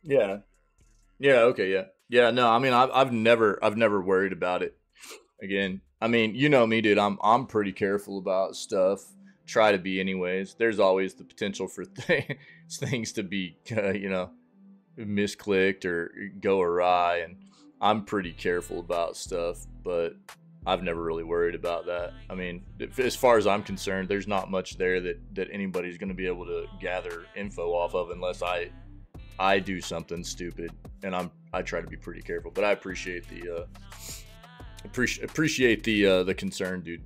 Yeah. Yeah, okay, yeah. Yeah, no, I mean I've never worried about it. Again, I mean, you know me, dude. I'm pretty careful about stuff. Try to be anyways. There's always the potential for things to be misclicked or go awry, and I'm pretty careful about stuff, but I've never really worried about that. I mean, as far as I'm concerned, there's not much there that anybody's going to be able to gather info off of unless I do something stupid, and I try to be pretty careful. But I appreciate the the concern, dude.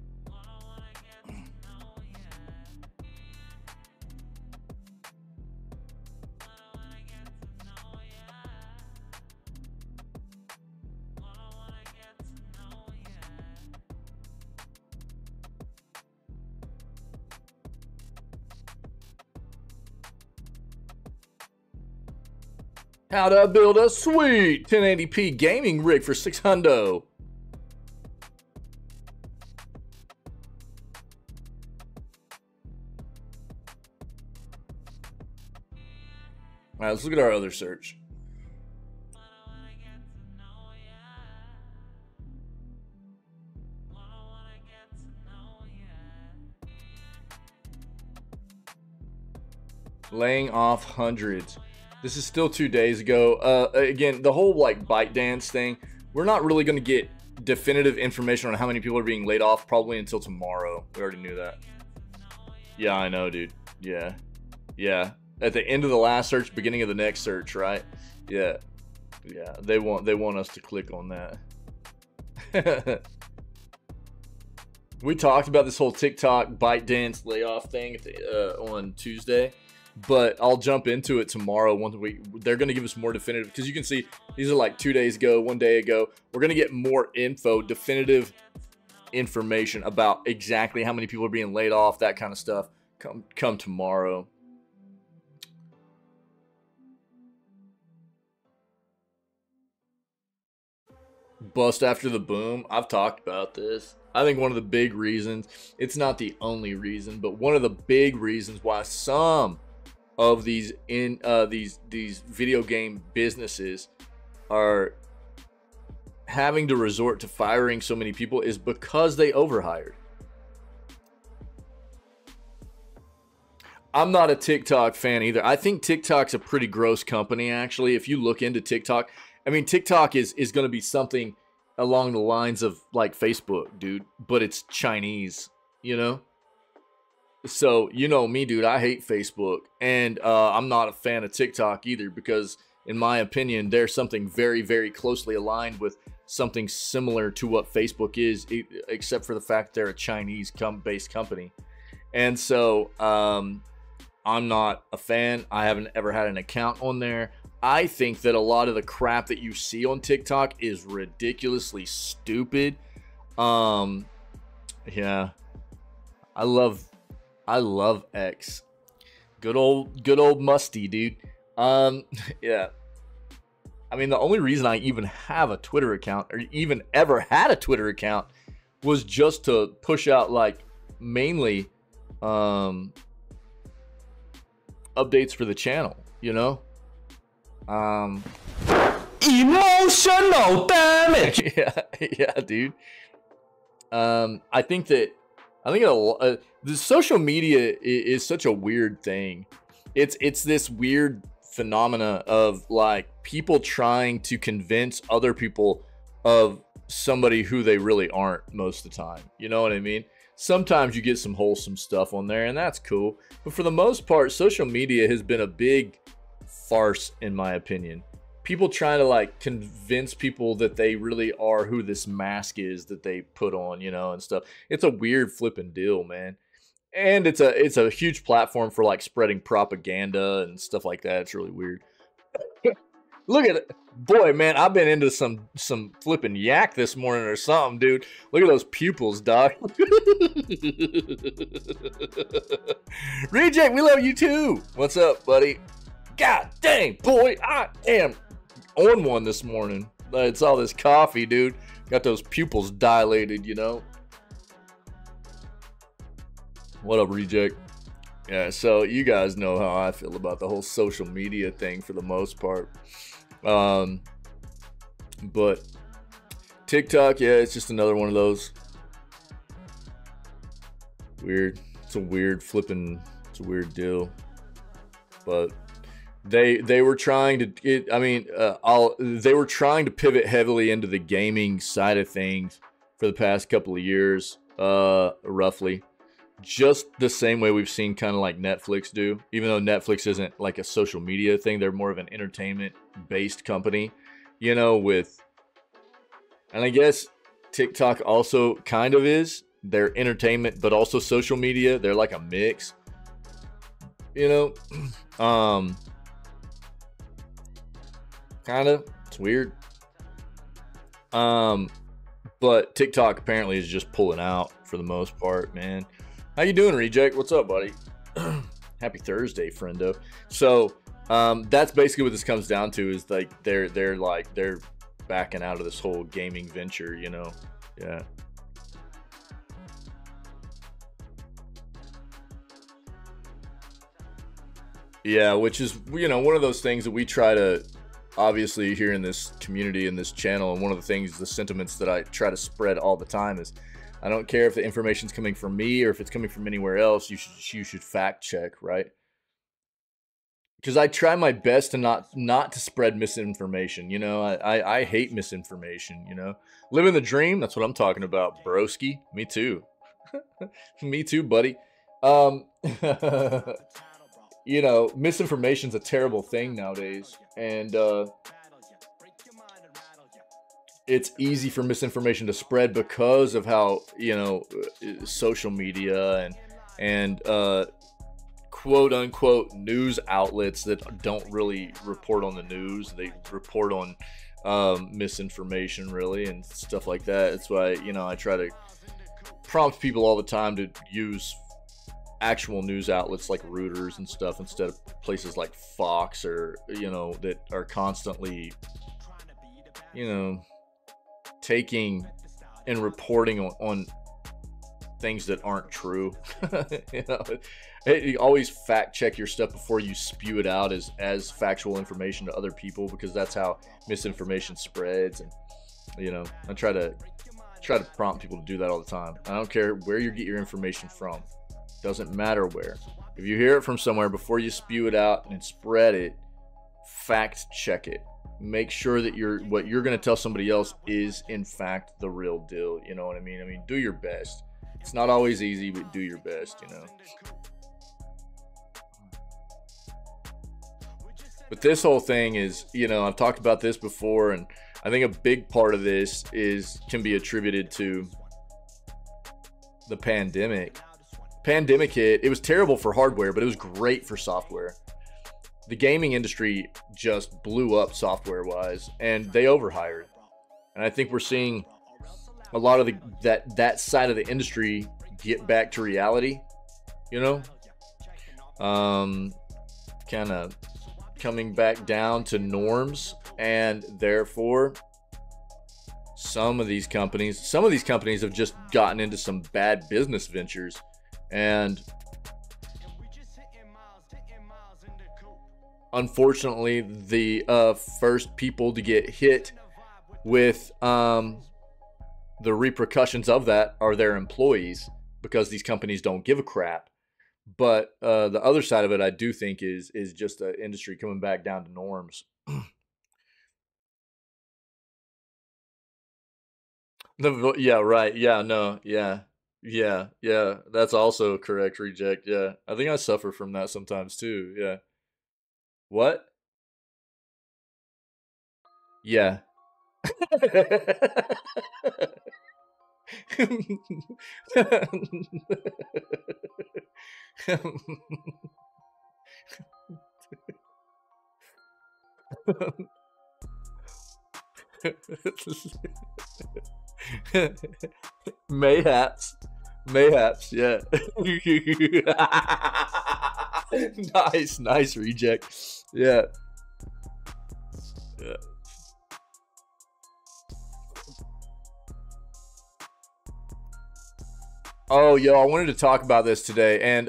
How to build a sweet 1080p gaming rig for $600. All right, let's look at our other search. Laying off hundreds. This is still 2 days ago. Again, the whole like ByteDance thing, we're not really going to get definitive information on how many people are being laid off probably until tomorrow. We already knew that. Yeah, I know, dude. Yeah. Yeah. At the end of the last search, beginning of the next search, right? Yeah. Yeah. They want us to click on that. We talked about this whole TikTok ByteDance layoff thing on Tuesday. But I'll jump into it tomorrow. They're going to give us more definitive, because you can see these are like 2 days ago, 1 day ago. We're going to get more info, definitive information about exactly how many people are being laid off, that kind of stuff. Come tomorrow. bust after the boom. I've talked about this. I think one of the big reasons, it's not the only reason, but one of the big reasons why some of these these video game businesses are having to resort to firing so many people is because they overhired. I'm not a TikTok fan either. I think TikTok's a pretty gross company, actually. If you look into TikTok, I mean, TikTok is going to be something along the lines of like Facebook, dude, but it's Chinese, you know? So, you know me, dude, I hate Facebook, and I'm not a fan of TikTok either, because in my opinion, they're something very, very closely aligned with something similar to what Facebook is, except for the fact they're a Chinese-based company. And so, I'm not a fan. I haven't ever had an account on there. I think that a lot of the crap that you see on TikTok is ridiculously stupid. Yeah. I love X. Good old Musty, dude. Yeah. I mean, the only reason I even have a Twitter account, or even ever had a Twitter account, was just to push out, like, mainly updates for the channel, you know? Emotional damage. yeah, dude. I think the social media is such a weird thing. It's this weird phenomena of like people trying to convince other people of somebody who they really aren't most of the time. You know what I mean? Sometimes you get some wholesome stuff on there, and that's cool. But for the most part, social media has been a big farce, in my opinion. People trying to like convince people that they really are who this mask is that they put on, you know, and stuff. It's a weird flipping deal, man. And it's a huge platform for like spreading propaganda and stuff like that. It's really weird. Look at it. Boy, man, I've been into some flipping yak this morning or something, dude. Look at those pupils, dog. Reject, we love you too. What's up, buddy? God dang, boy, I am on one this morning. It's all this coffee, dude. Got those pupils dilated, you know. What up, Reject? Yeah, so you guys know how I feel about the whole social media thing for the most part. But TikTok, yeah, it's just another one of those. Weird. It's a weird deal. But they were trying to they were trying to pivot heavily into the gaming side of things for the past couple of years, roughly. Just the same way we've seen kind of like Netflix do. Even though Netflix isn't like a social media thing, they're more of an entertainment-based company, you know, and I guess TikTok also kind of is. They're entertainment, but also social media. They're like a mix, you know. Kind of. It's weird. But TikTok apparently is just pulling out for the most part, man. How you doing, Reject? What's up, buddy? Happy Thursday, friendo. So, that's basically what this comes down to, is like they're backing out of this whole gaming venture, you know. Yeah. Yeah, which is, you know, one of those things that we try to obviously here in this community, in this channel, and one of the things, the sentiments that I try to spread all the time is, I don't care if the information's coming from me or if it's coming from anywhere else, you should fact check, right? Because I try my best to not to spread misinformation, you know. I hate misinformation, you know. Living the dream, that's what I'm talking about, broski. Me too. Me too, buddy. You know, misinformation's a terrible thing nowadays, and it's easy for misinformation to spread because of how, you know, social media and quote unquote news outlets that don't really report on the news, they report on misinformation, really, and stuff like that. That's why, you know, I try to prompt people all the time to use actual news outlets like Reuters and stuff instead of places like Fox, or, you know, that are constantly, you know, taking and reporting on things that aren't true. You know, you always fact check your stuff before you spew it out as factual information to other people, because that's how misinformation spreads. And you know, I try to prompt people to do that all the time. I don't care where you get your information from. Doesn't matter where. If you hear it from somewhere, before you spew it out and spread it, fact check it. Make sure that what you're going to tell somebody else is in fact the real deal. You know what I mean? I mean, do your best. It's not always easy, but do your best, you know. But this whole thing is, you know, I've talked about this before, and I think a big part of this can be attributed to the pandemic. Pandemic hit. It was terrible for hardware, but it was great for software. The gaming industry just blew up software-wise, and they overhired. And I think we're seeing a lot of that side of the industry get back to reality, you know, kind of coming back down to norms. And therefore, some of these companies have just gotten into some bad business ventures, and unfortunately, the first people to get hit with the repercussions of that are their employees, because these companies don't give a crap. But the other side of it, I do think, is just the industry coming back down to norms. Yeah, right. Yeah, no, yeah. That's also correct, Reject. Yeah, I think I suffer from that sometimes too. Yeah. What? Yeah. Mayhaps, yeah. Nice, Reject. Yeah. Oh, yo, I wanted to talk about this today, and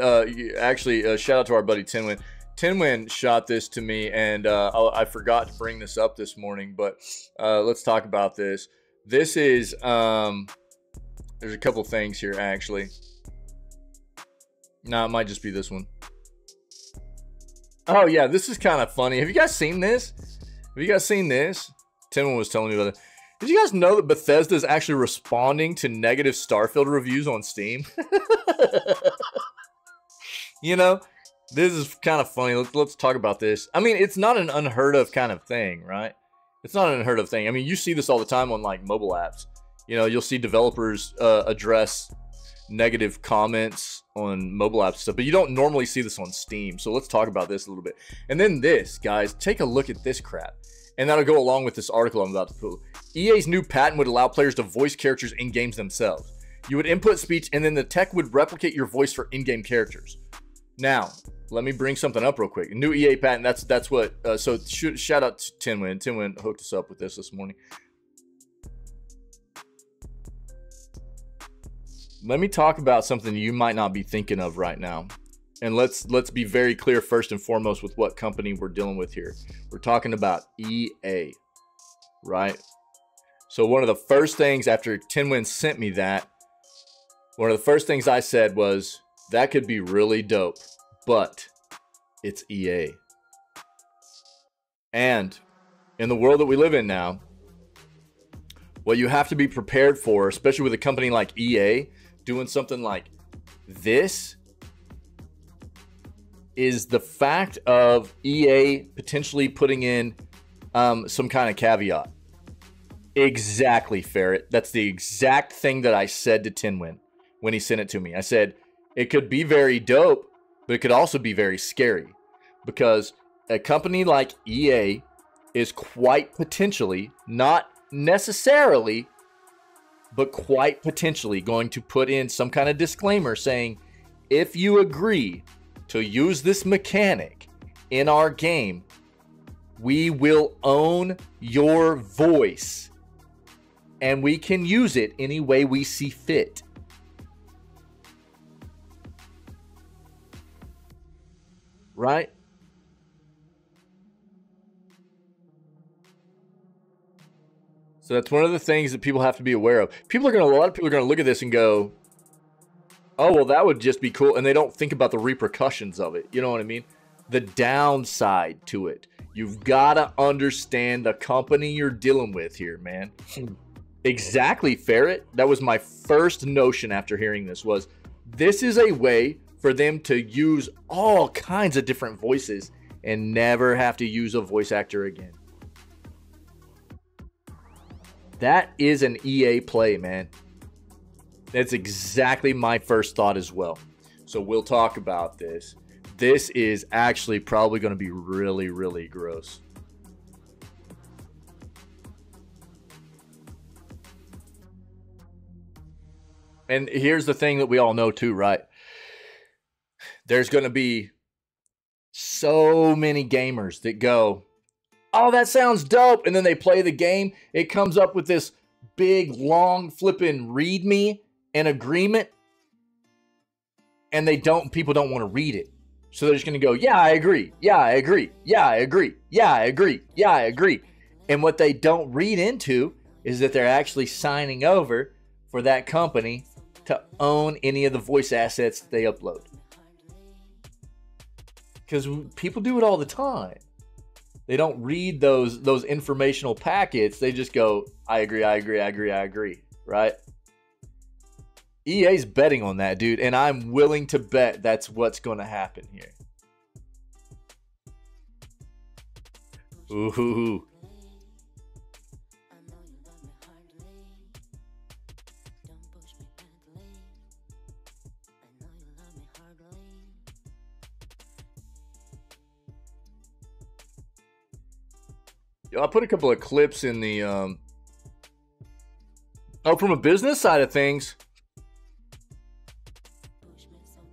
actually, shout out to our buddy Tinwin. Tinwin shot this to me, and I forgot to bring this up this morning, but let's talk about this. This is, there's a couple things here, actually. No, it might just be this one. Oh, yeah, this is kind of funny. Have you guys seen this? Tinwin was telling me about it. Did you guys know that Bethesda is actually responding to negative Starfield reviews on Steam? You know, this is kind of funny. Let's talk about this. I mean, it's not an unheard of kind of thing, right? It's not an unheard of thing. I mean, you see this all the time on like mobile apps. You know, you'll see developers address negative comments on mobile apps and stuff, but you don't normally see this on Steam. So let's talk about this a little bit. And then this, guys, take a look at this crap. And that'll go along with this article I'm about to put. EA's new patent would allow players to voice characters in games themselves. You would input speech, and then the tech would replicate your voice for in-game characters. Now, let me bring something up real quick. A new EA patent, that's what, so shout out to Tinwin. Tinwin hooked us up with this morning. Let me talk about something you might not be thinking of right now. And let's be very clear first and foremost with what company we're dealing with here. We're talking about EA, right? So one of the first things after Tinwin sent me that, one of the first things I said was, that could be really dope, but it's EA. And in the world that we live in now, what you have to be prepared for, especially with a company like EA doing something like this, is the fact of EA potentially putting in some kind of caveat. Exactly, Ferret. That's the exact thing that I said to Tinwin when he sent it to me. I said, it could be very dope, but it could also be very scary, because a company like EA is quite potentially, not necessarily, but quite potentially going to put in some kind of disclaimer saying, if you agree to use this mechanic in our game, we will own your voice and we can use it any way we see fit. Right? So that's one of the things that people have to be aware of. A lot of people are gonna look at this and go, "Oh, well, that would just be cool," and they don't think about the repercussions of it. You know what I mean? The downside to it. You've got to understand the company you're dealing with here, man. Exactly, Ferret. That was my first notion after hearing this, was this is a way for them to use all kinds of different voices and never have to use a voice actor again. That is an EA play, man. That's exactly my first thought as well. So we'll talk about this. This is actually probably going to be really, really gross. And here's the thing that we all know too, right? There's going to be so many gamers that go, "Oh, that sounds dope." And then they play the game. It comes up with this big, long, flipping readme and agreement. And people don't want to read it. So they're just going to go, "Yeah, I agree. Yeah, I agree. Yeah, I agree. Yeah, I agree. Yeah, I agree." And what they don't read into is that they're actually signing over for that company to own any of the voice assets that they upload. Because people do it all the time. They don't read those informational packets. They just go, "I agree, I agree, I agree, I agree," right? EA's betting on that, dude, and I'm willing to bet that's what's going to happen here. Ooh. I put a couple of clips in the from a business side of things.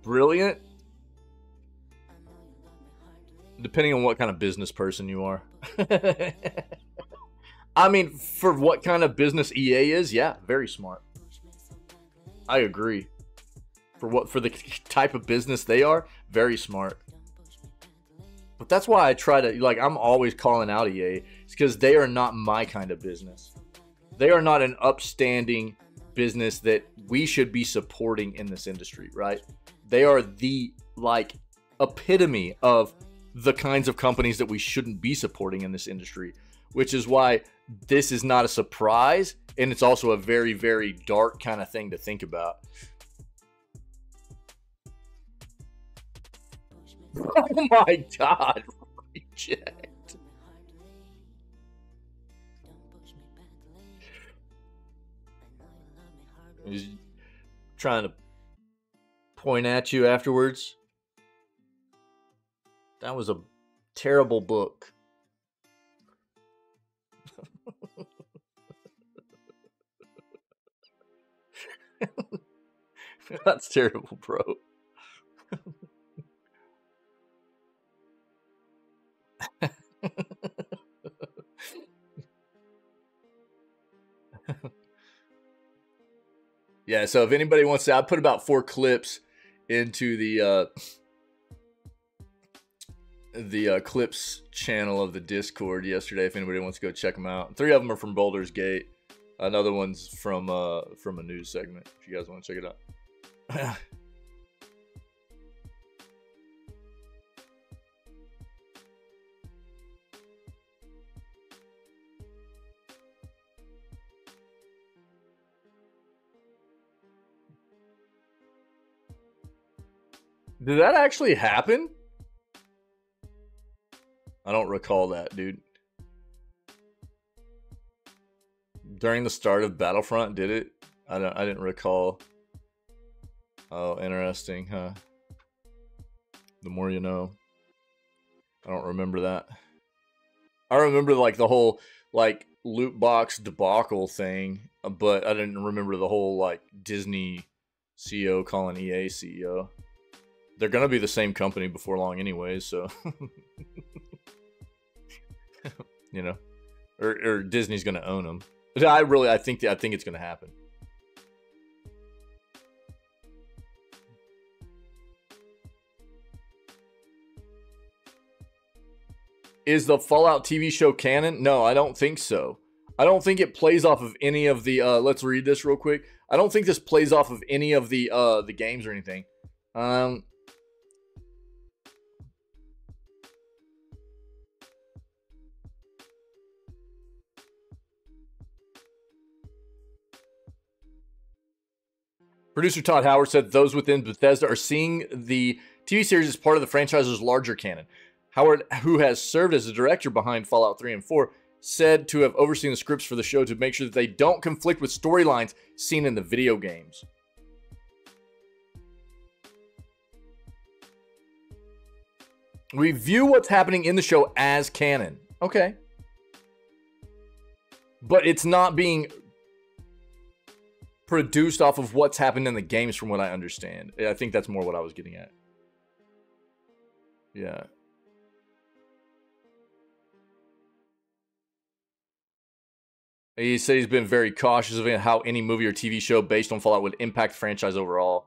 Brilliant. Depending on what kind of business person you are. I mean, for what kind of business EA is, yeah, very smart. I agree. For the type of business they are, very smart. But that's why I try to, like, I'm always calling out EA. It's because they are not my kind of business. They are not an upstanding business that we should be supporting in this industry, right? They are the, like, epitome of the kinds of companies that we shouldn't be supporting in this industry, which is why this is not a surprise, and it's also a very, very dark kind of thing to think about. Oh my God, reject. He's trying to point at you afterwards. That was a terrible book. That's terrible, bro. Yeah, so if anybody wants to, I put about 4 clips into the clips channel of the Discord yesterday. If anybody wants to go check them out, 3 of them are from Baldur's Gate. Another one's from a news segment. If you guys want to check it out. Did that actually happen? I don't recall that, dude. During the start of Battlefront, did it? I didn't recall. Oh, interesting, huh? The more you know. I don't remember that. I remember like the whole like loot box debacle thing, but I didn't remember the whole like Disney CEO calling EA CEO. They're gonna be the same company before long anyways, so you know, or Disney's gonna own them. I think it's gonna happen. Is the Fallout TV show canon? No, I don't think so. I don't think it plays off of any of the let's read this real quick. I don't think this plays off of any of the games or anything. Producer Todd Howard said those within Bethesda are seeing the TV series as part of the franchise's larger canon. Howard, who has served as the director behind Fallout 3 and 4, said to have overseen the scripts for the show to make sure that they don't conflict with storylines seen in the video games. We view what's happening in the show as canon. Okay. But it's not being produced off of what's happened in the games from what I understand. I think that's more what I was getting at. Yeah. He said he's been very cautious of how any movie or TV show based on Fallout would impact the franchise overall.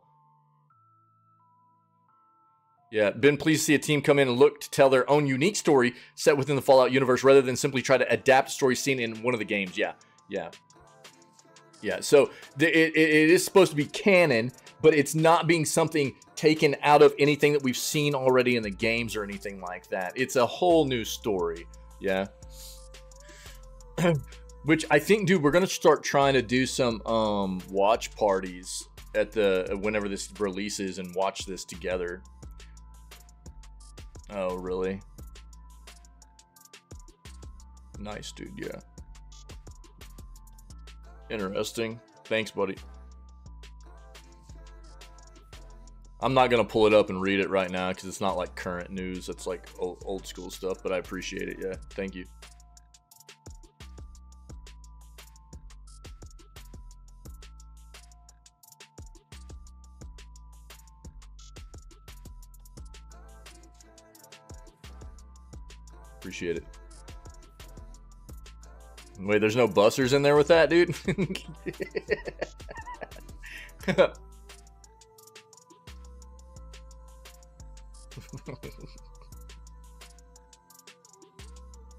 Yeah, been pleased to see a team come in and look to tell their own unique story set within the Fallout universe rather than simply try to adapt a story seen in one of the games. Yeah. So it is supposed to be canon, but it's not being something taken out of anything that we've seen already in the games or anything like that. It's a whole new story. Yeah. Which I think, dude, we're gonna start trying to do some watch parties at the whenever this releases and watch this together. Oh, really? Nice, dude. Yeah. Interesting. Thanks, buddy. I'm not gonna pull it up and read it right now because it's not like current news. It's like old school stuff, but I appreciate it. Yeah, thank you. Appreciate it. Wait, there's no busters in there with that, dude?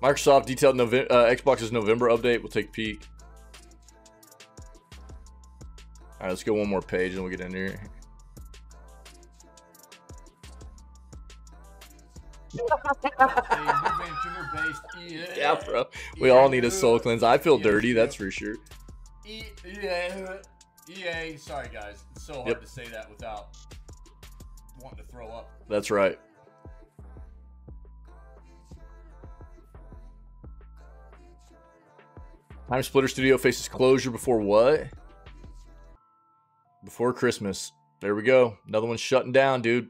Microsoft detailed Xbox's November update. We'll take a peek. Alright, let's go one more page and we'll get in here. Yeah, bro. We all need a soul cleanse. I feel dirty, that's for sure. EA. Sorry, guys. It's so hard to say that without wanting to throw up. That's right. Time Splitter Studio faces closure before what? Before Christmas. There we go. Another one's shutting down, dude.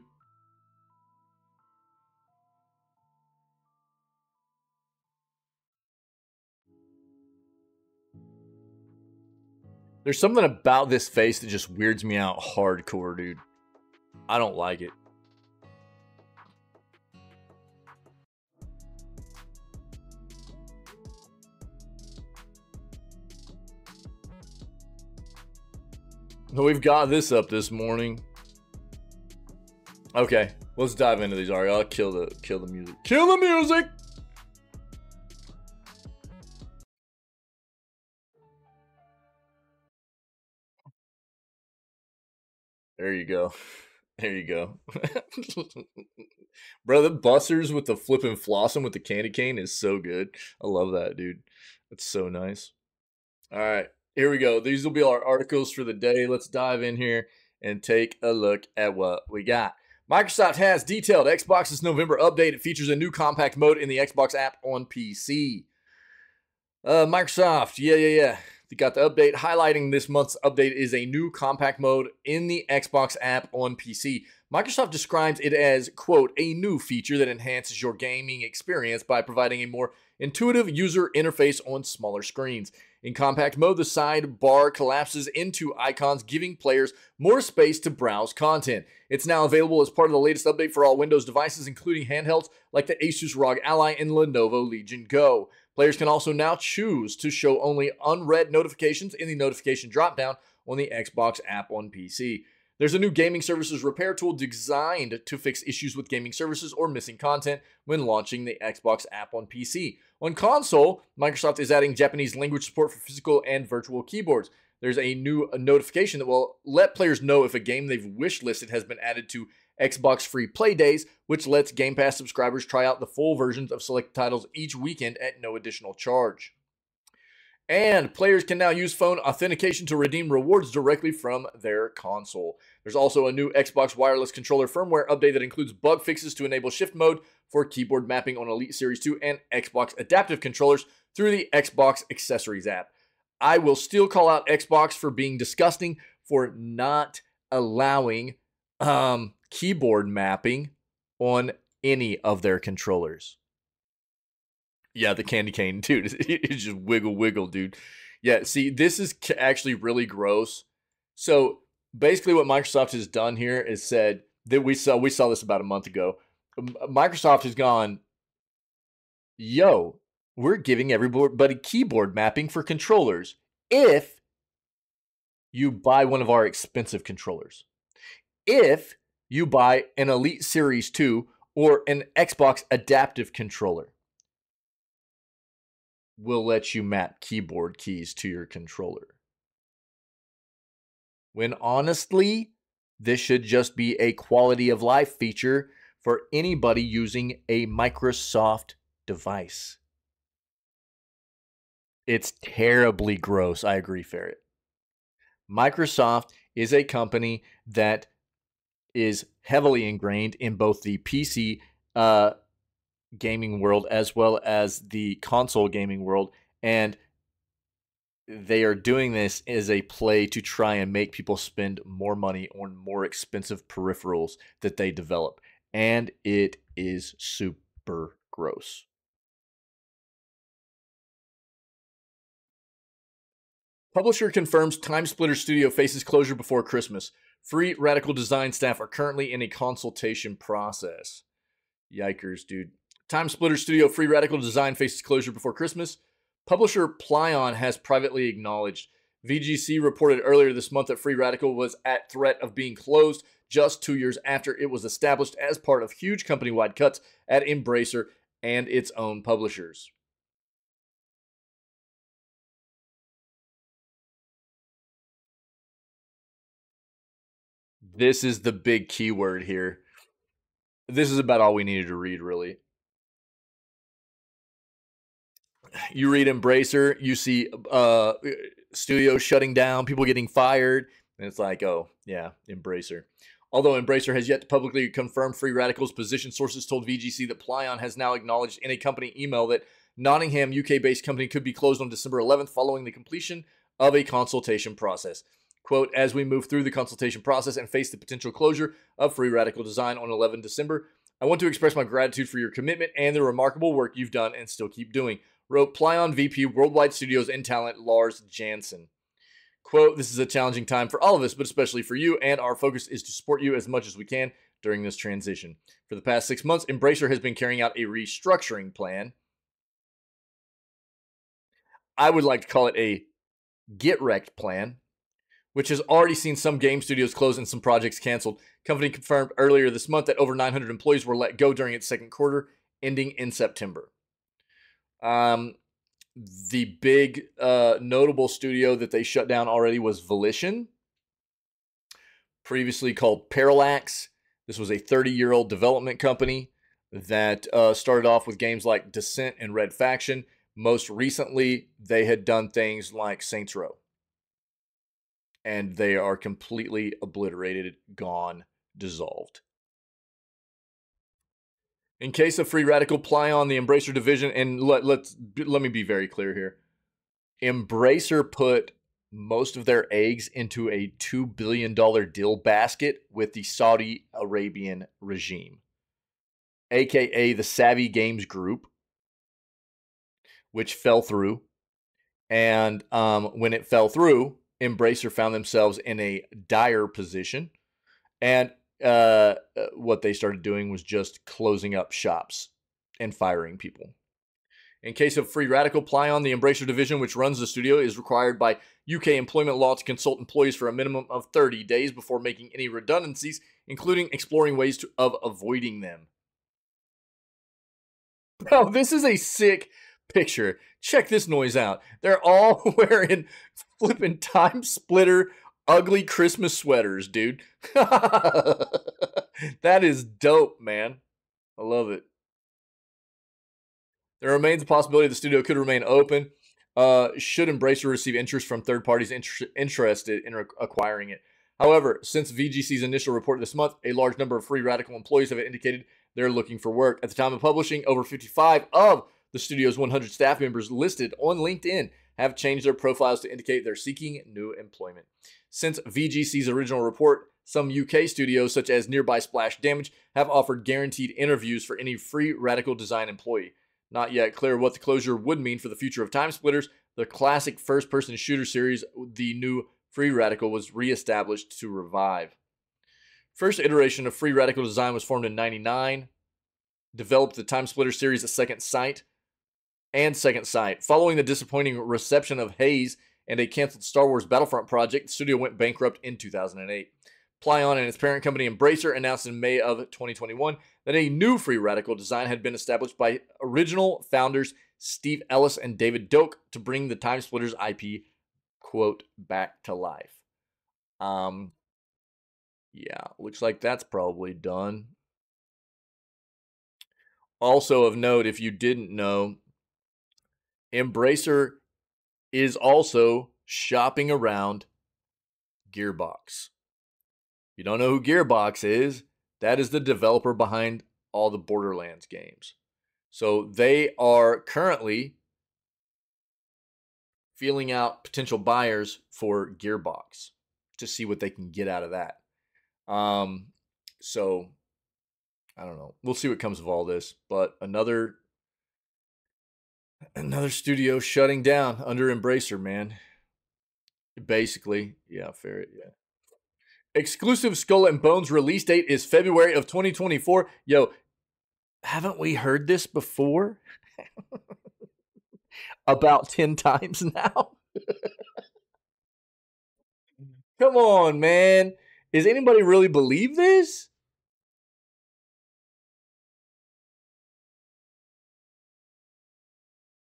There's something about this face that just weirds me out hardcore, dude. I don't like it. We've got this up this morning. Okay, let's dive into these. All right, I'll kill the music. Kill the music. There you go. There you go. Bro, the busters with the flippin' flossom with the candy cane is so good. I love that, dude. That's so nice. All right, here we go. These will be our articles for the day. Let's dive in here and take a look at what we got. Microsoft has detailed Xbox's November update. It features a new compact mode in the Xbox app on PC. Microsoft, yeah. They got the update. Highlighting this month's update is a new compact mode in the Xbox app on PC. Microsoft describes it as, quote, a new feature that enhances your gaming experience by providing a more intuitive user interface on smaller screens. In compact mode, the sidebar collapses into icons, giving players more space to browse content. It's now available as part of the latest update for all Windows devices, including handhelds like the Asus ROG Ally and Lenovo Legion Go. Players can also now choose to show only unread notifications in the notification dropdown on the Xbox app on PC. There's a new gaming services repair tool designed to fix issues with gaming services or missing content when launching the Xbox app on PC. On console, Microsoft is adding Japanese language support for physical and virtual keyboards. There's a new notification that will let players know if a game they've wishlisted has been added to Xbox Free Play Days, which lets Game Pass subscribers try out the full versions of select titles each weekend at no additional charge. And players can now use phone authentication to redeem rewards directly from their console. There's also a new Xbox wireless controller firmware update that includes bug fixes to enable shift mode for keyboard mapping on Elite Series 2 and Xbox adaptive controllers through the Xbox Accessories app. I will still call out Xbox for being disgusting for not allowing keyboard mapping on any of their controllers. Yeah, the candy cane, dude. It's just wiggle, dude. Yeah, see, this is actually really gross. So basically what Microsoft has done here is said that we saw this about a month ago. Microsoft has gone, yo, we're giving everybody keyboard mapping for controllers if you buy one of our expensive controllers. If you buy an Elite Series 2 or an Xbox adaptive controller, we'll let you map keyboard keys to your controller. When honestly, this should just be a quality of life feature for anybody using a Microsoft device. It's terribly gross. I agree, Ferret. Microsoft is a company that is heavily ingrained in both the PC gaming world as well as the console gaming world, and they are doing this as a play to try and make people spend more money on more expensive peripherals that they develop, and it is super gross. Publisher confirms Time Splitter Studio faces closure before Christmas. Free Radical Design staff are currently in a consultation process. Yikers, dude. Time Splitter Studio Free Radical Design faces closure before Christmas. Publisher Plyon has privately acknowledged. VGC reported earlier this month that Free Radical was at threat of being closed just 2 years after it was established as part of huge company-wide cuts at Embracer and its own publishers. This is the big keyword here. This is about all we needed to read, really. You read Embracer, you see studios shutting down, people getting fired, and it's like, oh, yeah, Embracer. Although Embracer has yet to publicly confirm Free Radical's position, sources told VGC that Plyon has now acknowledged in a company email that Nottingham, UK-based company could be closed on December 11th following the completion of a consultation process. Quote, as we move through the consultation process and face the potential closure of Free Radical Design on 11 December, I want to express my gratitude for your commitment and the remarkable work you've done and still keep doing, wrote Plyon VP Worldwide Studios and Talent Lars Jansen. Quote, this is a challenging time for all of us, but especially for you, and our focus is to support you as much as we can during this transition. For the past 6 months, Embracer has been carrying out a restructuring plan. I would like to call it a get-wrecked plan, which has already seen some game studios close and some projects canceled. Company confirmed earlier this month that over 900 employees were let go during its second quarter, ending in September. The big notable studio that they shut down already was Volition, previously called Parallax. This was a 30-year-old development company that started off with games like Descent and Red Faction. Most recently, they had done things like Saints Row. And they are completely obliterated, gone, dissolved. In case of Free Radical, Plyon, the Embracer division, and let me be very clear here. Embracer put most of their eggs into a $2 billion deal basket with the Saudi Arabian regime, aka the Savvy Games Group, which fell through. And when it fell through, Embracer found themselves in a dire position, and what they started doing was just closing up shops and firing people. In case of Free Radical, Plyon, the Embracer division which runs the studio, is required by UK employment law to consult employees for a minimum of 30 days before making any redundancies, including exploring ways of avoiding them. Bro, this is a sick picture. Check this noise out. They're all wearing flipping time splitter ugly Christmas sweaters, dude. That is dope, man. I love it. There remains a possibility the studio could remain open should Embracer receive interest from third parties interested in acquiring it. However, since VGC's initial report this month, a large number of Free Radical employees have indicated they're looking for work. At the time of publishing, over 55 of the studio's 100 staff members listed on LinkedIn have changed their profiles to indicate they're seeking new employment. Since VGC's original report, some UK studios, such as Nearby Splash Damage, have offered guaranteed interviews for any Free Radical Design employee. Not yet clear what the closure would mean for the future of Time Splitters, the classic first-person shooter series the new Free Radical was reestablished to revive. First iteration of Free Radical Design was formed in '99, developed the Time Splitter series at Second Sight. Following the disappointing reception of Haze and a canceled Star Wars Battlefront project, the studio went bankrupt in 2008. Plyon and its parent company Embracer announced in May of 2021 that a new Free Radical Design had been established by original founders Steve Ellis and David Doak to bring the Time Splitters IP, quote, back to life. Yeah, looks like that's probably done. Also of note, if you didn't know, Embracer is also shopping around Gearbox. If you don't know who Gearbox is, that is the developer behind all the Borderlands games. So they are currently feeling out potential buyers for Gearbox to see what they can get out of that. So I don't know. We'll see what comes of all this, but another studio shutting down under Embracer, man. Basically, yeah, fair, yeah. Exclusive Skull and Bones release date is February of 2024. Yo, haven't we heard this before? About 10 times now. Come on, man. Does anybody really believe this?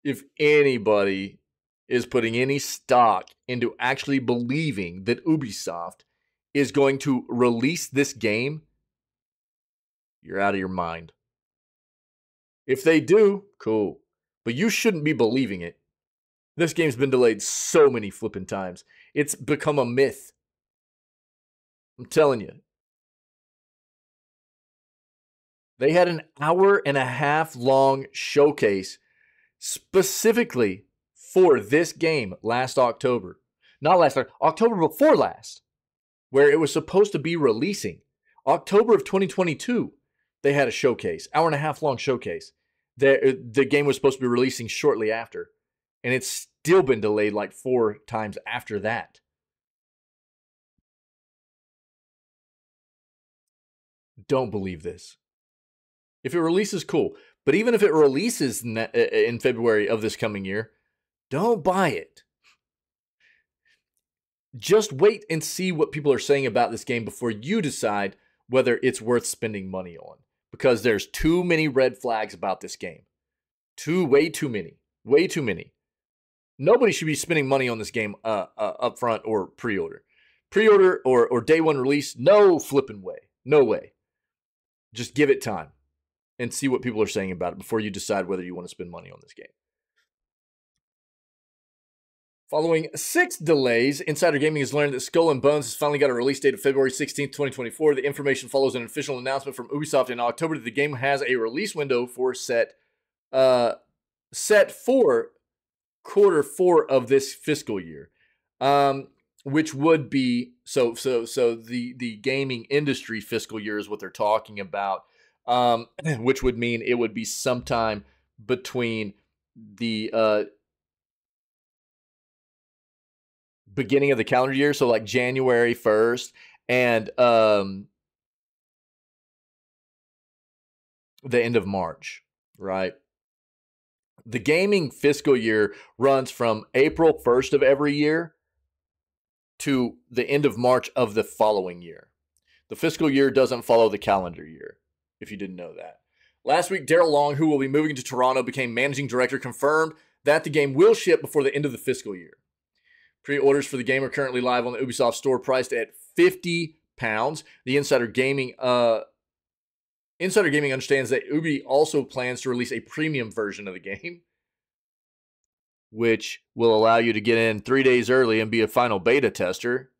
If anybody is putting any stock into actually believing that Ubisoft is going to release this game, you're out of your mind. If they do, cool. But you shouldn't be believing it. This game's been delayed so many flipping times. It's become a myth. I'm telling you. They had an 1.5-hour long showcase specifically for this game last October. Not last October before last, where it was supposed to be releasing. October of 2022, they had a showcase, 1.5-hour long showcase. The game was supposed to be releasing shortly after, and it's still been delayed like 4 times after that. Don't believe this. If it releases, cool. But even if it releases in February of this coming year, don't buy it. Just wait and see what people are saying about this game before you decide whether it's worth spending money on. Because there's too many red flags about this game. Way too many. Way too many. Nobody should be spending money on this game up front or pre-order. Pre-order or day one release, no flipping way. No way. Just give it time and see what people are saying about it before you decide whether you want to spend money on this game. Following 6 delays, Insider Gaming has learned that Skull and Bones has finally got a release date of February 16th, 2024. The information follows an official announcement from Ubisoft in October that the game has a release window for set for Q4 of this fiscal year, which would be so the gaming industry fiscal year is what they're talking about, which would mean it would be sometime between the beginning of the calendar year, so like January 1st and the end of March, right? The gaming fiscal year runs from April 1st of every year to the end of March of the following year. The fiscal year doesn't follow the calendar year, if you didn't know that. Last week, Daryl Long, who will be moving to Toronto, became managing director, confirmed that the game will ship before the end of the fiscal year. Pre-orders for the game are currently live on the Ubisoft store, priced at £50. The Insider Gaming understands that Ubi also plans to release a premium version of the game, which will allow you to get in 3 days early and be a final beta tester.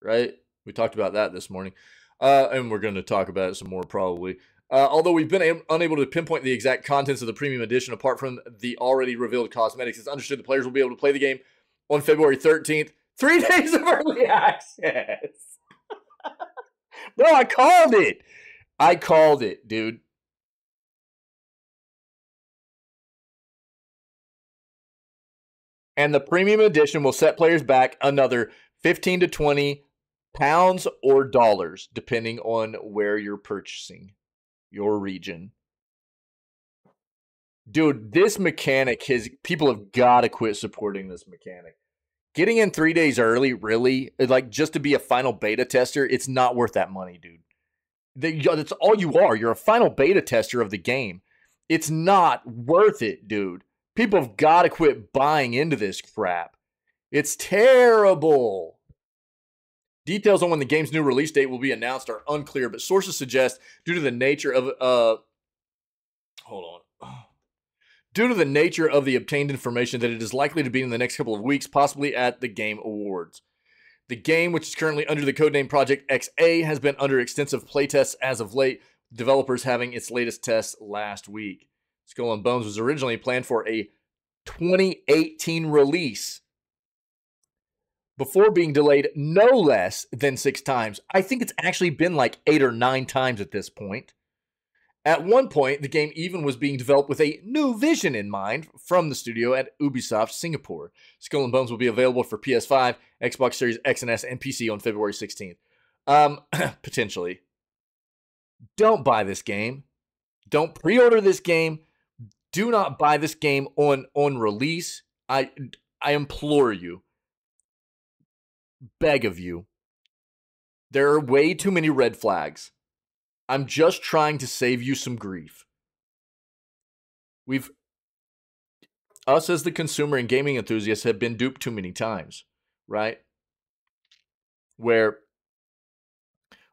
Right? We talked about that this morning. And we're going to talk about it some more probably. Although we've been unable to pinpoint the exact contents of the premium edition apart from the already revealed cosmetics, it's understood the players will be able to play the game on February 13th. 3 days of early access. Bro, I called it. I called it, dude. And the premium edition will set players back another 15 to 20 pounds or dollars, depending on where you're purchasing, your region. Dude, this mechanic, people have got to quit supporting this mechanic. Getting in 3 days early, really, like just to be a final beta tester, it's not worth that money, dude. That's all you are. You're a final beta tester of the game. It's not worth it, dude. People have got to quit buying into this crap. It's terrible. Details on when the game's new release date will be announced are unclear, but sources suggest due to the nature of due to the nature of the obtained information that it is likely to be in the next couple of weeks, possibly at the Game Awards. The game, which is currently under the codename Project XA, has been under extensive playtests as of late, developers having its latest tests last week. Skull and Bones was originally planned for a 2018 release before being delayed no less than 6 times. I think it's actually been like 8 or 9 times at this point. At one point, the game even was being developed with a new vision in mind from the studio at Ubisoft Singapore. Skull and Bones will be available for PS5, Xbox Series X and S, and PC on February 16th. Potentially. Don't buy this game. Don't pre-order this game. Do not buy this game on release. I implore you. Beg of you. There are way too many red flags. I'm just trying to save you some grief. Us as the consumer and gaming enthusiasts have been duped too many times, right? Where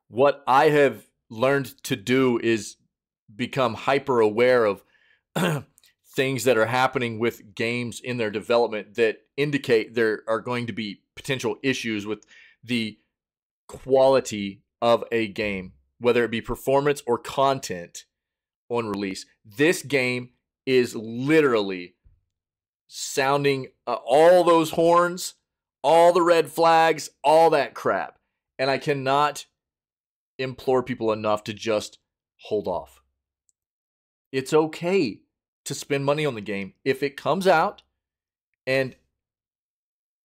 what I have learned to do is become hyper aware of things that are happening with games in their development that indicate there are going to be potential issues with the quality of a game, whether it be performance or content on release. This game is literally sounding all those horns, all the red flags, all that crap. And I cannot implore people enough to just hold off. It's okay to spend money on the game. If it comes out and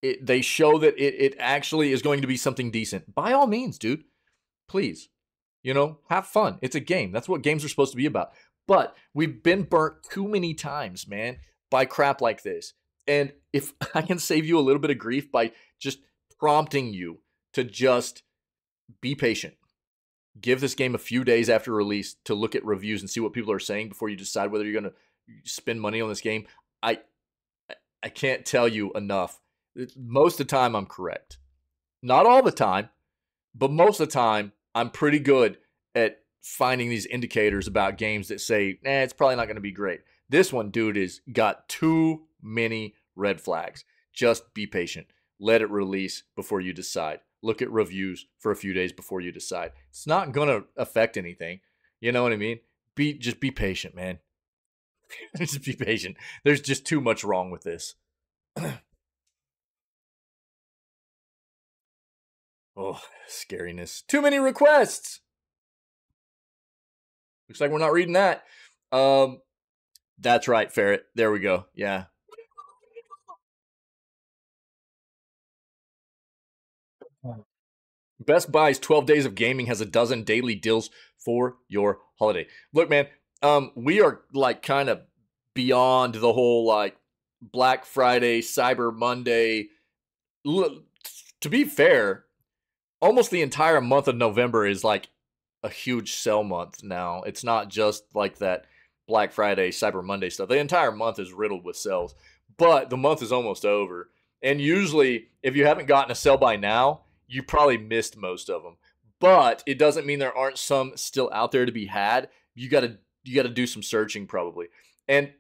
they show that it actually is going to be something decent, by all means, dude, please. You know, have fun. It's a game. That's what games are supposed to be about. But we've been burnt too many times, man, by crap like this. And if I can save you a little bit of grief by just prompting you to just be patient. Give this game a few days after release to look at reviews and see what people are saying before you decide whether you're going to spend money on this game. I can't tell you enough. Most of the time, I'm correct. Not all the time, but most of the time, I'm pretty good at finding these indicators about games that say, it's probably not going to be great. This one, dude, is got too many red flags. Just be patient. Let it release before you decide. Look at reviews for a few days before you decide. It's not going to affect anything. You know what I mean? Just be patient, man. Just be patient. There's just too much wrong with this. Oh, scariness. Too many requests. Looks like we're not reading that. That's right, Ferret. There we go. Yeah. Best Buy's 12 Days of Gaming has a dozen daily deals for your holiday. Look, man, we are like kind of beyond the whole like Black Friday, Cyber Monday. To be fair, almost the entire month of November is like a huge sell month now. It's not just like that Black Friday, Cyber Monday stuff. The entire month is riddled with sales, but the month is almost over. And usually, if you haven't gotten a sale by now, you probably missed most of them. But it doesn't mean there aren't some still out there to be had. You gotta do some searching probably. And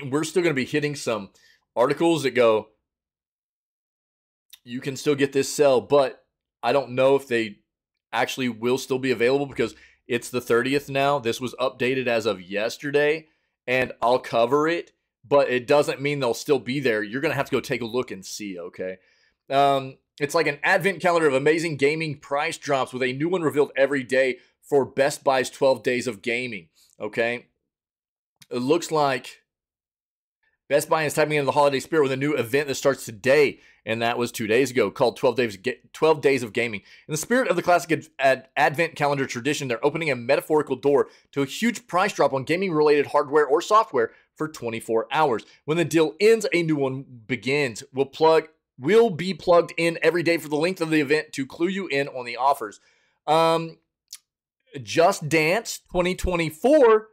we're still gonna be hitting some articles that go, you can still get this sale, but I don't know if they actually will still be available because it's the 30th now. This was updated as of yesterday, and I'll cover it, but it doesn't mean they'll still be there. You're going to have to go take a look and see, okay? It's like an advent calendar of amazing gaming price drops with a new one revealed every day for Best Buy's 12 days of gaming, okay? It looks like Best Buy is tapping into the holiday spirit with a new event that starts today, and that was 2 days ago, called 12 Days of Gaming. In the spirit of the classic advent calendar tradition, they're opening a metaphorical door to a huge price drop on gaming-related hardware or software for 24 hours. When the deal ends, a new one begins. Will be plugged in every day for the length of the event to clue you in on the offers. Just Dance 2024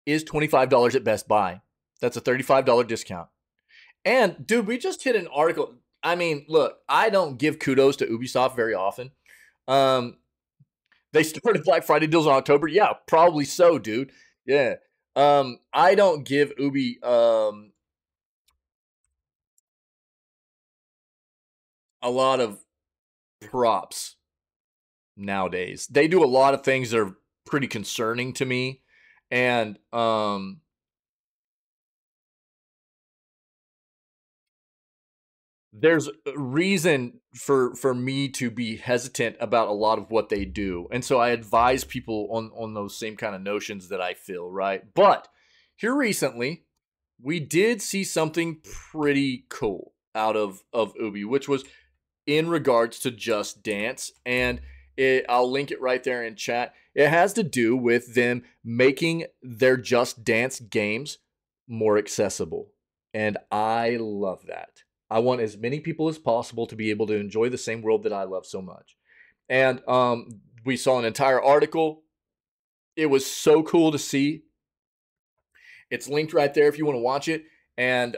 is $25 at Best Buy. That's a $35 discount. And, dude, we just hit an article. I mean, look, I don't give kudos to Ubisoft very often. They started Black Friday deals in October. Yeah, probably so, dude. Yeah. I don't give Ubi a lot of props nowadays. They do a lot of things that are pretty concerning to me. And, there's a reason for me to be hesitant about a lot of what they do. And so I advise people on those same kind of notions that I feel, right? But here recently, we did see something pretty cool out of Ubi, which was in regards to Just Dance. And I'll link it right there in chat. It has to do with them making their Just Dance games more accessible. And I love that. I want as many people as possible to be able to enjoy the same world that I love so much. And we saw an entire article. It was so cool to see. It's linked right there if you want to watch it. And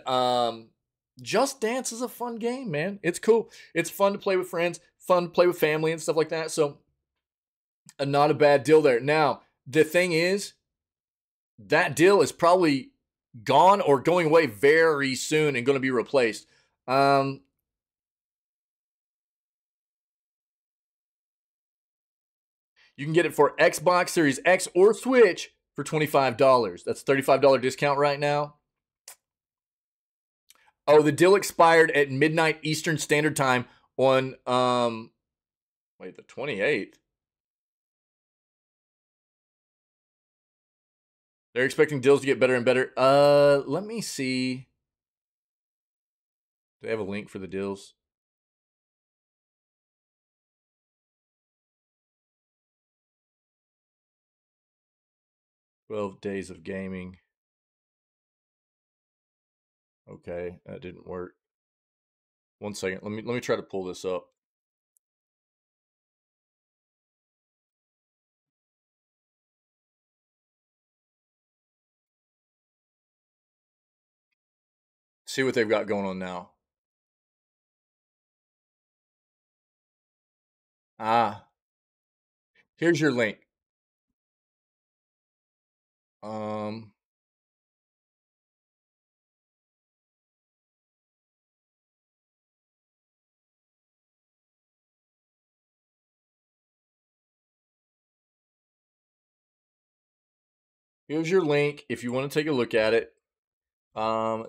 Just Dance is a fun game, man. It's cool. It's fun to play with friends, fun to play with family and stuff like that. So not a bad deal there. Now, the thing is, that deal is probably gone or going away very soon and going to be replaced. You can get it for Xbox Series X or Switch for $25. That's a $35 discount right now. Oh, the deal expired at midnight Eastern Standard Time on the 28th. They're expecting deals to get better and better. Let me see. Do they have a link for the deals? "12 Days of Gaming." Okay, that didn't work. One second. Let me try to pull this up. See what they've got going on now. Here's your link. Here's your link if you want to take a look at it.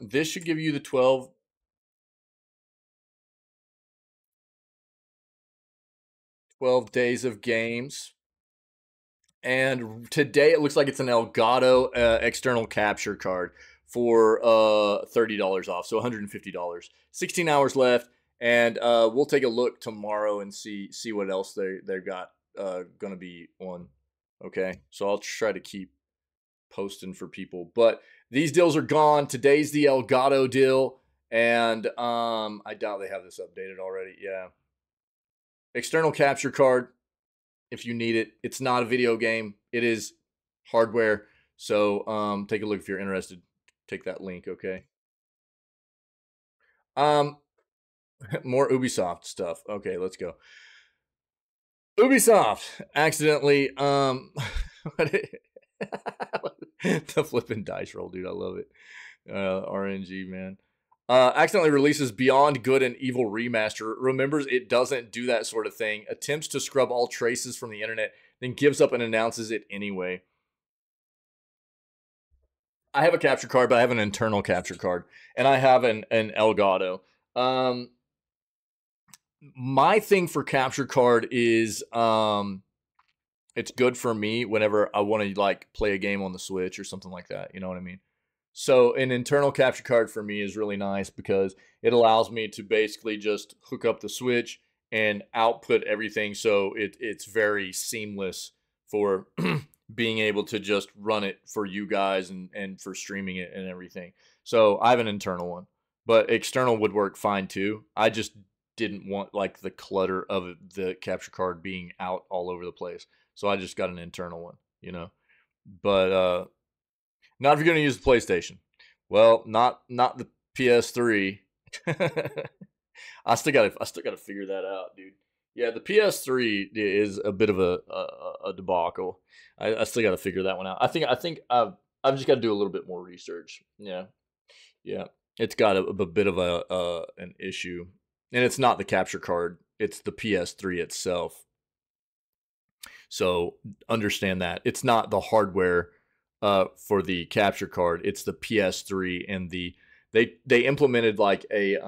This should give you the 12 days of games. And today it looks like it's an Elgato external capture card for $30 off, so $150. 16 hours left, and we'll take a look tomorrow and see what else they've got going to be on. Okay, so I'll try to keep posting for people. But these deals are gone. Today's the Elgato deal, and I doubt they have this updated already. Yeah. External capture card, if you need it. It's not a video game. It is hardware. So take a look if you're interested. Take that link, okay? More Ubisoft stuff. Okay, let's go. Ubisoft accidentally the flipping dice roll, dude. I love it. RNG, man. Accidentally releases Beyond Good and Evil Remaster. Remembers it doesn't do that sort of thing. Attempts to scrub all traces from the internet, then gives up and announces it anyway. I have a capture card, but I have an internal capture card, and I have an Elgato. My thing for capture card is it's good for me whenever I want to like play a game on the Switch or something like that. You know what I mean? So an internal capture card for me is really nice because it allows me to basically just hook up the Switch and output everything. So it's very seamless for being able to just run it for you guys and for streaming it and everything. So I have an internal one, but external would work fine too. I just didn't want like the clutter of the capture card being out all over the place. So I just got an internal one, you know. But not if you're gonna use the PlayStation. Well, not the PS3. I still gotta figure that out, dude. Yeah, the PS3 is a bit of a debacle. I still gotta figure that one out. I think I've just got to do a little bit more research. Yeah, it's got a bit of an issue, and it's not the capture card; it's the PS3 itself. So understand that it's not the hardware for the capture card; it's the PS3, and they implemented like a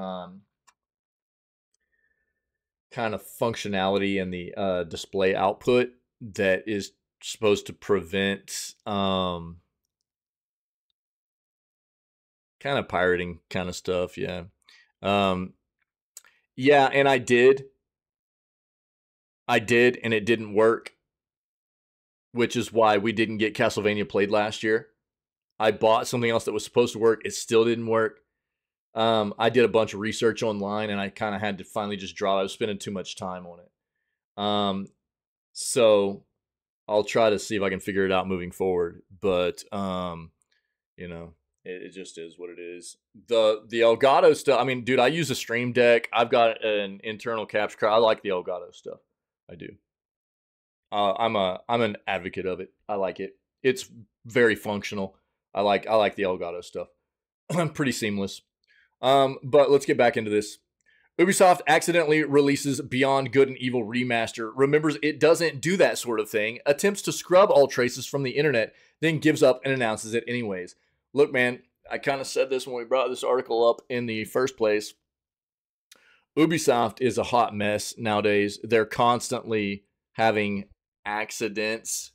kind of functionality in the display output that is supposed to prevent kind of pirating kind of stuff. Yeah. Yeah, and I did and it didn't work, which is why we didn't get Castlevania played last year. I bought something else that was supposed to work, it still didn't work. I did a bunch of research online, and I kind of had to finally just drop. I was spending too much time on it. So I'll try to see if I can figure it out moving forward. But you know, it just is what it is. The Elgato stuff. I mean, dude, I use a Stream Deck. I've got an internal capture card. I like the Elgato stuff. I do. I'm an advocate of it. I like it. It's very functional. I like the Elgato stuff. Pretty seamless. But let's get back into this. Ubisoft accidentally releases Beyond Good and Evil Remaster, remembers it doesn't do that sort of thing, attempts to scrub all traces from the internet, then gives up and announces it anyways. Look, man, I kind of said this when we brought this article up in the first place. Ubisoft is a hot mess nowadays. They're constantly having accidents.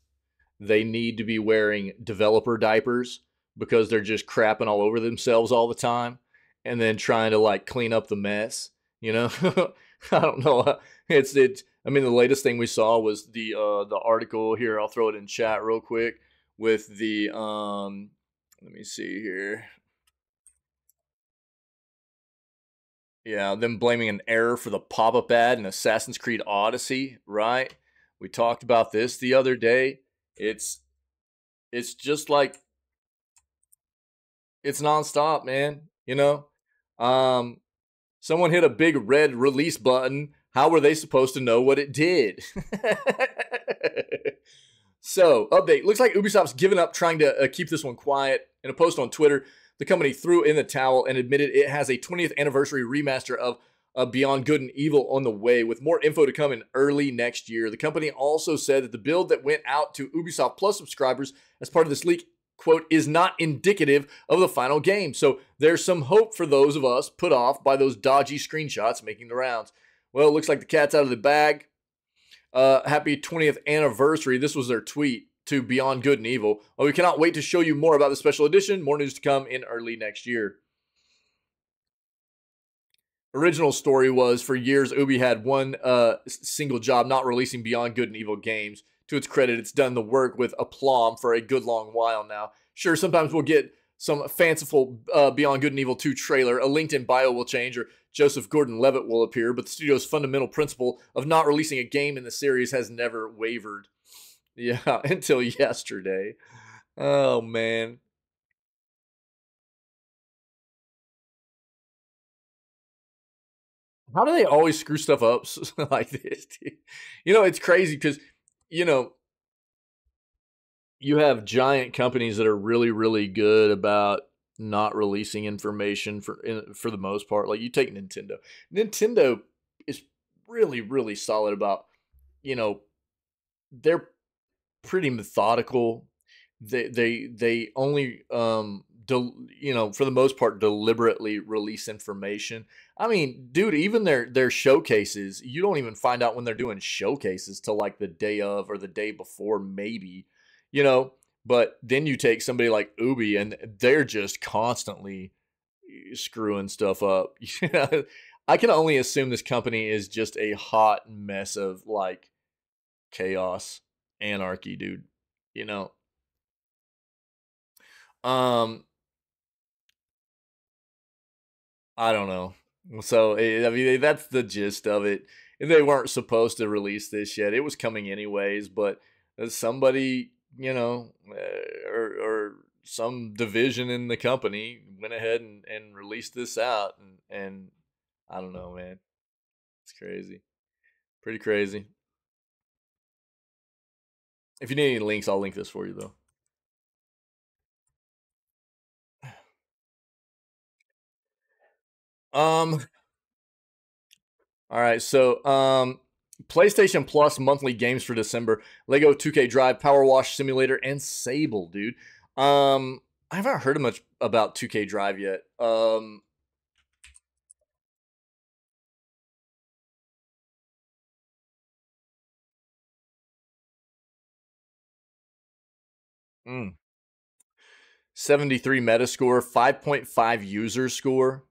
They need to be wearing developer diapers because they're just crapping all over themselves all the time and then trying to like clean up the mess. You know, I don't know. It's. I mean, the latest thing we saw was the article here. I'll throw it in chat real quick with the Let me see here. Yeah, them blaming an error for the pop-up ad in Assassin's Creed Odyssey, right? We talked about this the other day. It's just like it's nonstop, man. You know. Someone hit a big red release button. How were they supposed to know what it did? So, update. Looks like Ubisoft's given up trying to keep this one quiet. In a post on Twitter, the company threw in the towel and admitted it has a 20th anniversary remaster of Beyond Good and Evil on the way, with more info to come in early next year. The company also said that the build that went out to Ubisoft Plus subscribers as part of this leak, quote, is not indicative of the final game. So there's some hope for those of us put off by those dodgy screenshots making the rounds. Well, it looks like the cat's out of the bag. Happy 20th anniversary. This was their tweet to Beyond Good and Evil. Well, we cannot wait to show you more about the special edition. More news to come in early next year. Original story was, for years, Ubi had one single job, not releasing Beyond Good and Evil games to its credit, it's done the work with aplomb for a good long while now. Sure, sometimes we'll get some fanciful Beyond Good and Evil 2 trailer, a LinkedIn bio will change, or Joseph Gordon-Levitt will appear, but the studio's fundamental principle of not releasing a game in the series has never wavered. Yeah, until yesterday. Oh, man. How do they always screw stuff up like this, dude? You know, it's crazy because, you know, you have giant companies that are really, really good about not releasing information for the most part. Like you take Nintendo. Nintendo is really, really solid about, you know, they're pretty methodical. They only you know, for the most part, deliberately release information. I mean, dude, even their showcases, you don't even find out when they're doing showcases till like the day of or the day before, maybe, you know. But then you take somebody like Ubi, and they're just constantly screwing stuff up. You know, I can only assume this company is just a hot mess of like chaos, anarchy, dude. You know. I don't know. So, I mean, that's the gist of it. They weren't supposed to release this yet. It was coming anyways, but somebody, you know, or some division in the company went ahead and released this out. And I don't know, man. It's crazy. Pretty crazy. If you need any links, I'll link this for you, though. All right, so PlayStation Plus monthly games for December: Lego 2K Drive, Power Wash Simulator, and Sable, dude. I haven't heard much about 2K Drive yet. 73 Metascore, 5.5 user score.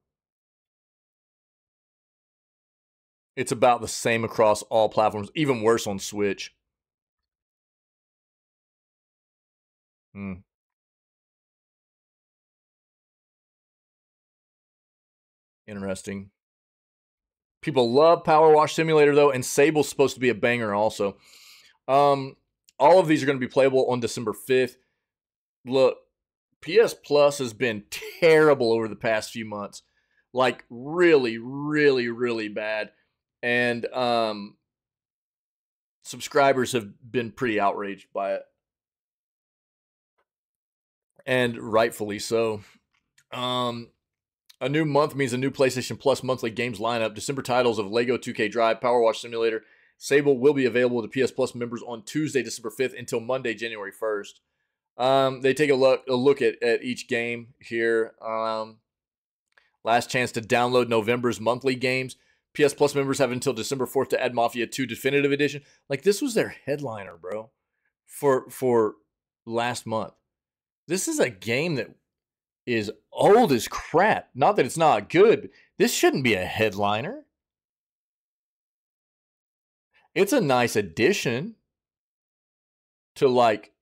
It's about the same across all platforms, even worse on Switch. Interesting. People love Power Wash Simulator, though, and Sable's supposed to be a banger also. All of these are going to be playable on December 5th. Look, PS Plus has been terrible over the past few months. Like, really, really, really bad. And subscribers have been pretty outraged by it. And rightfully so. A new month means a new PlayStation Plus monthly games lineup. December titles of Lego 2K Drive, Power Wash Simulator, Sable will be available to PS Plus members on Tuesday, December 5th until Monday, January 1st. They take a look at each game here. Last chance to download November's monthly games. PS Plus members have until December 4th to add Mafia 2 Definitive Edition. Like, this was their headliner, bro, for last month. This is a game that is old as crap. Not that it's not good, but this shouldn't be a headliner. It's a nice addition to like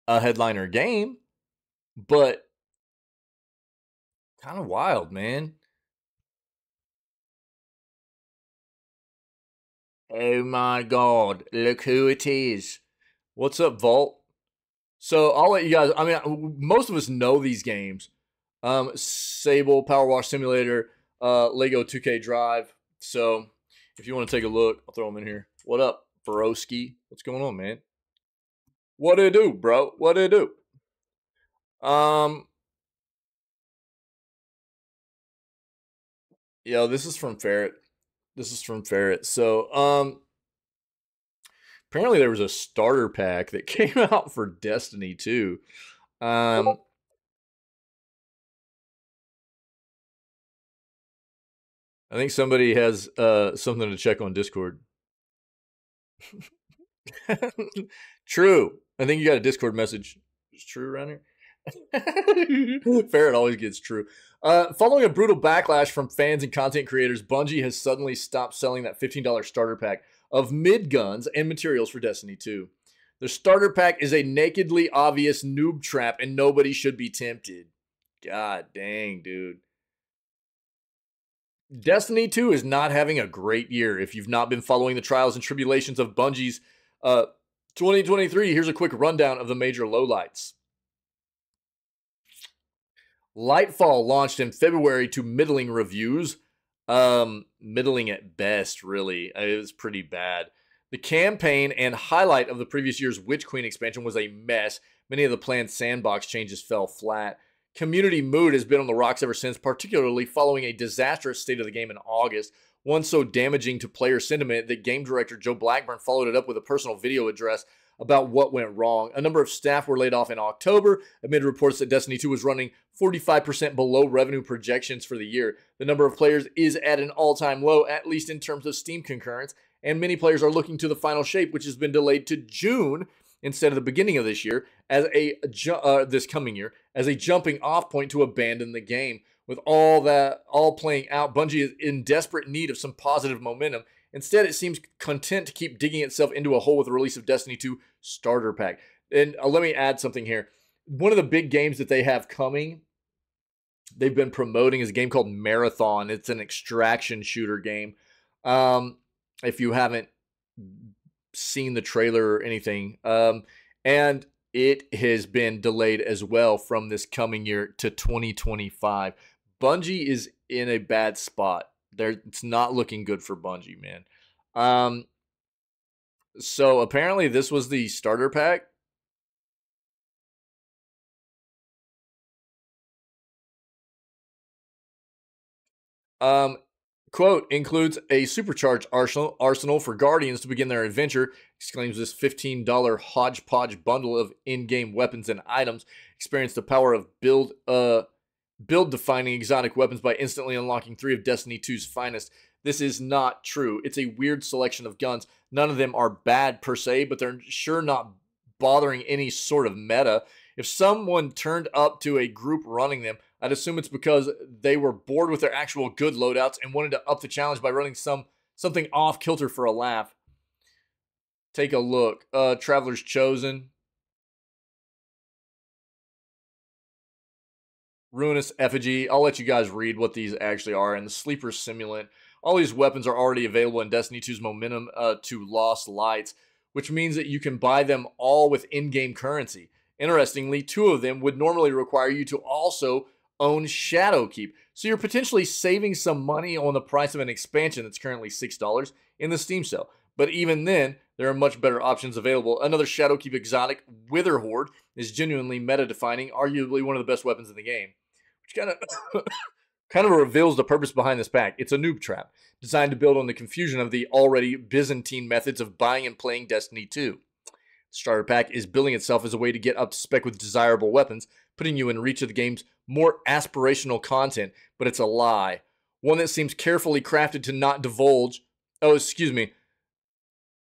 a headliner game, but kind of wild, man. Oh my god, look who it is. What's up, Vault? So I'll let you guys, I mean, most of us know these games. Sable, Power Wash Simulator, Lego 2K Drive. So if you want to take a look, I'll throw them in here. What up, broski? What's going on, man? What it do, bro? What it do? Yo, this is from Ferret. So, apparently there was a starter pack that came out for Destiny 2. I think somebody has something to check on Discord. True. I think you got a Discord message. Is true around here? Ferret always gets true. Following a brutal backlash from fans and content creators, Bungie has suddenly stopped selling that $15 starter pack of mid guns and materials for Destiny 2. The starter pack is a nakedly obvious noob trap and nobody should be tempted. God dang, dude. Destiny 2 is not having a great year. If you've not been following the trials and tribulations of Bungie's 2023, here's a quick rundown of the major lowlights. Lightfall launched in February to middling reviews. Middling at best, really. It was pretty bad. The campaign and highlight of the previous year's Witch Queen expansion was a mess. Many of the planned sandbox changes fell flat. Community mood has been on the rocks ever since, particularly following a disastrous state of the game in August, one so damaging to player sentiment that game director Joe Blackburn followed it up with a personal video address about what went wrong. A number of staff were laid off in October amid reports that Destiny 2 was running 45% below revenue projections for the year. The number of players is at an all-time low, at least in terms of Steam concurrence, and many players are looking to the final shape, which has been delayed to June instead of the beginning of this year, as this coming year, as a jumping off point to abandon the game. With all playing out, Bungie is in desperate need of some positive momentum. Instead, it seems content to keep digging itself into a hole with the release of Destiny 2 Starter Pack. And let me add something here. One of the big games that they have coming, they've been promoting, is a game called Marathon. It's an extraction shooter game. If you haven't seen the trailer or anything. And it has been delayed as well from this coming year to 2025. Bungie is in a bad spot. It's not looking good for Bungie, man. So apparently this was the starter pack. Quote, includes a supercharged arsenal for Guardians to begin their adventure, exclaims this $15 hodgepodge bundle of in-game weapons and items. Experience the power of build-defining exotic weapons by instantly unlocking 3 of Destiny 2's finest. This is not true. It's a weird selection of guns. None of them are bad per se, but they're sure not bothering any sort of meta. If someone turned up to a group running them, I'd assume it's because they were bored with their actual good loadouts and wanted to up the challenge by running something off kilter for a laugh. Take a look. Traveler's Chosen. Ruinous Effigy. I'll let you guys read what these actually are. And the Sleeper Simulant. All these weapons are already available in Destiny 2's Momentum to Lost Lights, which means that you can buy them all with in-game currency. Interestingly, 2 of them would normally require you to also own Shadowkeep. So you're potentially saving some money on the price of an expansion that's currently $6 in the Steam sale. But even then, there are much better options available. Another Shadowkeep exotic, Wither Horde, is genuinely meta-defining, arguably one of the best weapons in the game. Which kind of reveals the purpose behind this pack. It's a noob trap, designed to build on the confusion of the already Byzantine methods of buying and playing Destiny 2. Starter Pack is billing itself as a way to get up to spec with desirable weapons, putting you in reach of the game's more aspirational content, but it's a lie. One that seems carefully crafted to not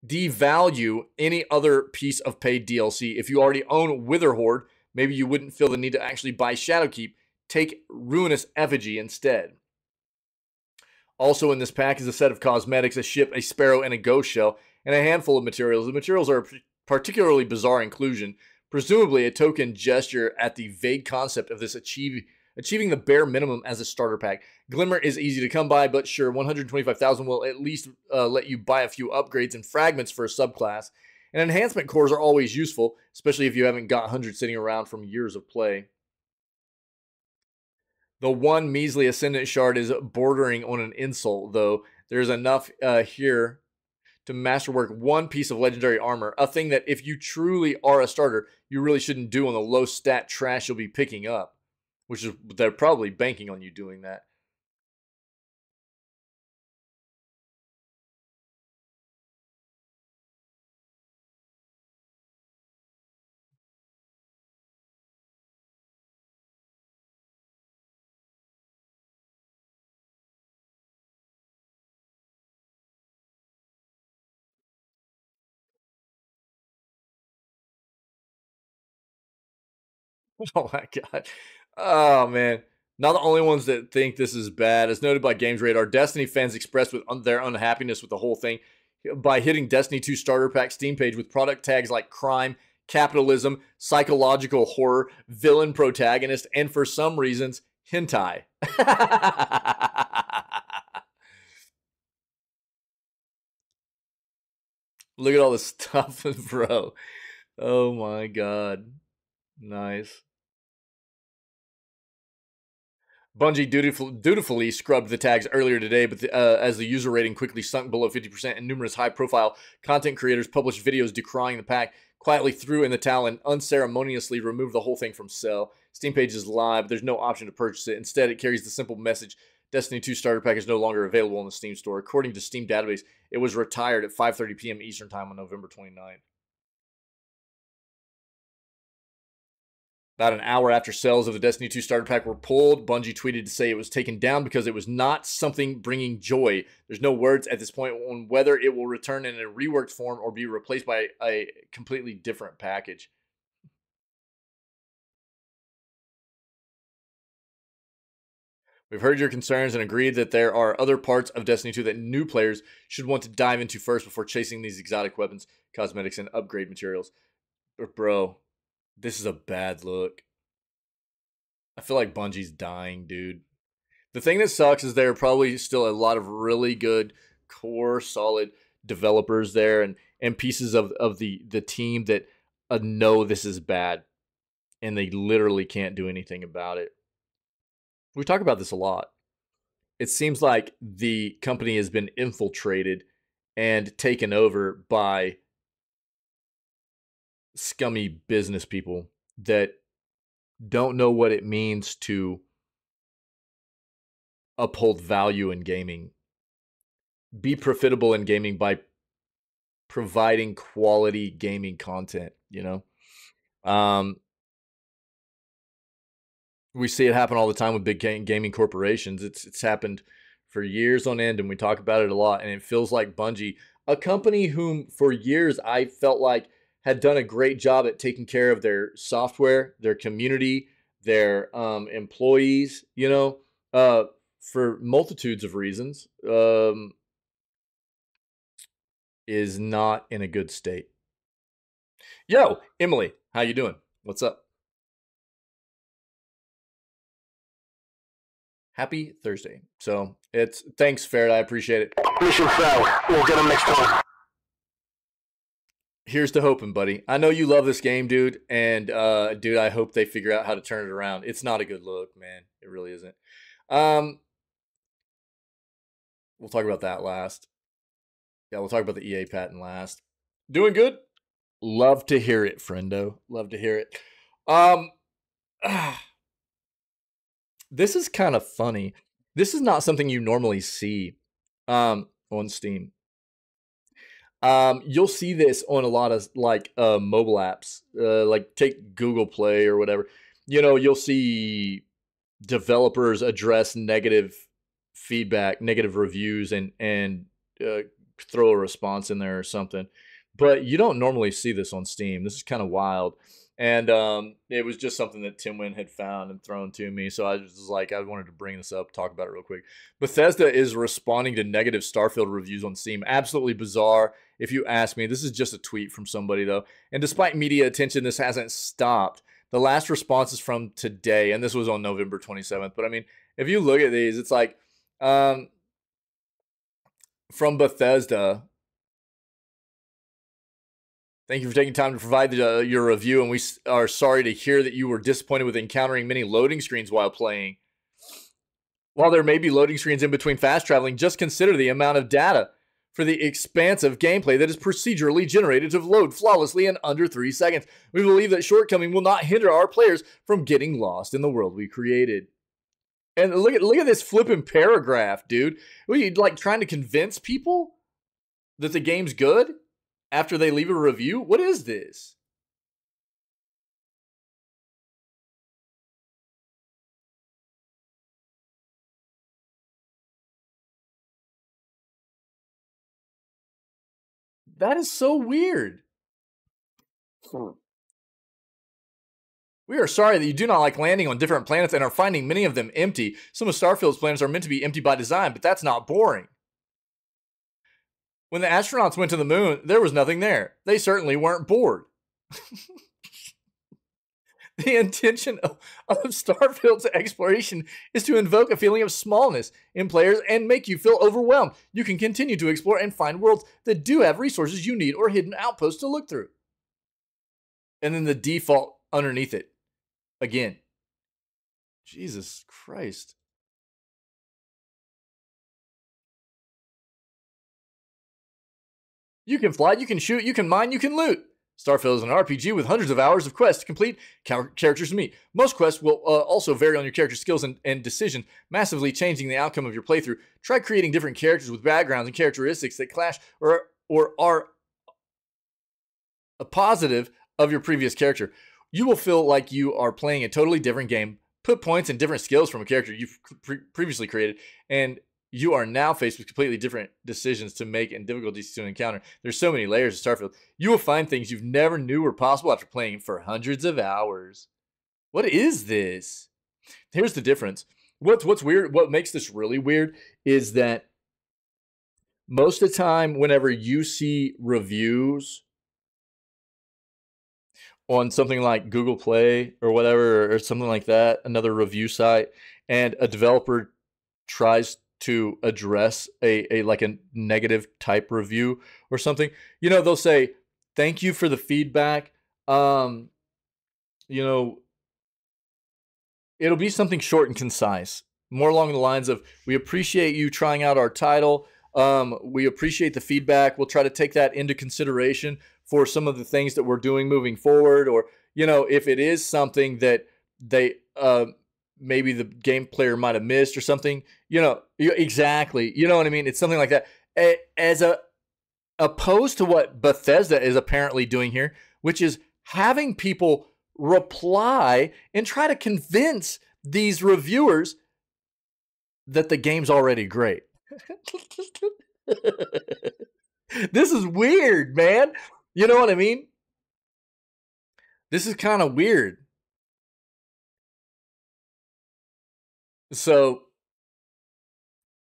devalue any other piece of paid DLC. If you already own Wither Horde, maybe you wouldn't feel the need to actually buy Shadowkeep. Take Ruinous Effigy instead. Also in this pack is a set of cosmetics, a ship, a sparrow, and a ghost shell, and a handful of materials. The materials are particularly bizarre inclusion, presumably a token gesture at the vague concept of this achieving the bare minimum as a starter pack. Glimmer is easy to come by, but sure, 125,000 will at least let you buy a few upgrades and fragments for a subclass. And enhancement cores are always useful, especially if you haven't got 100 sitting around from years of play. The one measly Ascendant Shard is bordering on an insult, though. There's enough here to masterwork one piece of legendary armor, a thing that if you truly are a starter, you really shouldn't do on the low stat trash you'll be picking up, which is they're probably banking on you doing that. Oh my god. Oh man. Not the only ones that think this is bad. As noted by Games Radar, Destiny fans expressed their unhappiness with the whole thing. by hitting Destiny 2 starter pack Steam page with product tags like crime, capitalism, psychological horror, villain protagonist, and for some reasons, hentai. Look at all this stuff, bro. Oh my god. Nice. Bungie dutifully scrubbed the tags earlier today, but as the user rating quickly sunk below 50% and numerous high-profile content creators published videos decrying the pack, quietly threw in the towel and unceremoniously removed the whole thing from sale. Steam page is live, but there's no option to purchase it. Instead, it carries the simple message, Destiny 2 starter pack is no longer available in the Steam store. According to Steam database, it was retired at 5:30 p.m. Eastern Time on November 29th. About an hour after sales of the Destiny 2 starter pack were pulled, Bungie tweeted to say it was taken down because it was not something bringing joy. There's no words at this point on whether it will return in a reworked form or be replaced by a completely different package. We've heard your concerns and agreed that there are other parts of Destiny 2 that new players should want to dive into first before chasing these exotic weapons, cosmetics, and upgrade materials. But bro, this is a bad look. I feel like Bungie's dying, dude. The thing that sucks is there are probably still a lot of really good, core, solid developers there and pieces of the team that know this is bad. And they literally can't do anything about it. We talk about this a lot. It seems like the company has been infiltrated and taken over by scummy business people that don't know what it means to uphold value in gaming, be profitable in gaming by providing quality gaming content, you know? We see it happen all the time with big gaming corporations. It's happened for years on end, and we talk about it a lot, and it feels like Bungie, a company whom for years I felt like had done a great job at taking care of their software, their community, their employees, you know, for multitudes of reasons, is not in a good state. Yo, Emily, how you doing? What's up? Happy Thursday. So it's thanks, Ferret. I appreciate it. Mission failed. We'll get them next time. Here's to hoping, buddy. I know you love this game, dude. And dude, I hope they figure out how to turn it around. It's not a good look, man. It really isn't. We'll talk about that last. Yeah, we'll talk about the EA patent last. Doing good? Love to hear it, friendo. Love to hear it. This is kind of funny. This is not something you normally see on Steam. You'll see this on a lot of like mobile apps, like take Google Play or whatever. You know, you'll see developers address negative feedback, negative reviews, and throw a response in there or something. But you don't normally see this on Steam. This is kind of wild. And it was just something that Tim Wynn had found and thrown to me. So I was like, I wanted to bring this up, talk about it real quick. Bethesda is responding to negative Starfield reviews on Steam. Absolutely bizarre, if you ask me. This is just a tweet from somebody, though. And despite media attention, this hasn't stopped. The last response is from today, and this was on November 27th. But, I mean, if you look at these, it's like from Bethesda, thank you for taking time to provide your review, and we are sorry to hear that you were disappointed with encountering many loading screens while playing. While there may be loading screens in between fast traveling, just consider the amount of data for the expansive gameplay that is procedurally generated to load flawlessly in under 3 seconds. We believe that shortcoming will not hinder our players from getting lost in the world we created. And look at this flipping paragraph, dude. What, are you like trying to convince people that the game's good after they leave a review? What is this? That is so weird. We are sorry that you do not like landing on different planets and are finding many of them empty. Some of Starfield's planets are meant to be empty by design, but that's not boring. When the astronauts went to the moon, there was nothing there. They certainly weren't bored. The intention of Starfield's exploration is to invoke a feeling of smallness in players and make you feel overwhelmed. You can continue to explore and find worlds that do have resources you need or hidden outposts to look through. And then the default underneath it. Again. Jesus Christ. You can fly, you can shoot, you can mine, you can loot. Starfield is an RPG with hundreds of hours of quests to complete, characters to meet. Most quests will also vary on your character's skills and decisions, massively changing the outcome of your playthrough. Try creating different characters with backgrounds and characteristics that clash or are a positive of your previous character. You will feel like you are playing a totally different game. Put points and different skills from a character you've previously created, and you are now faced with completely different decisions to make and difficulties to encounter. There's so many layers of Starfield. You will find things you've never knew were possible after playing for hundreds of hours. What is this? Here's the difference. What's weird, what makes this really weird is that most of the time whenever you see reviews on something like Google Play or whatever, or something like that, another review site, and a developer tries to address a like a negative type review or something, you know, they'll say, thank you for the feedback. You know, it'll be something short and concise, more along the lines of, we appreciate you trying out our title. We appreciate the feedback. We'll try to take that into consideration for some of the things that we're doing moving forward. Or, you know, if it is something that they, maybe the game player might have missed or something, you know, exactly. You know what I mean? It's something like that. As opposed to what Bethesda is apparently doing here, which is having people reply and try to convince these reviewers that the game's already great. This is weird, man. You know what I mean? This is kind of weird. So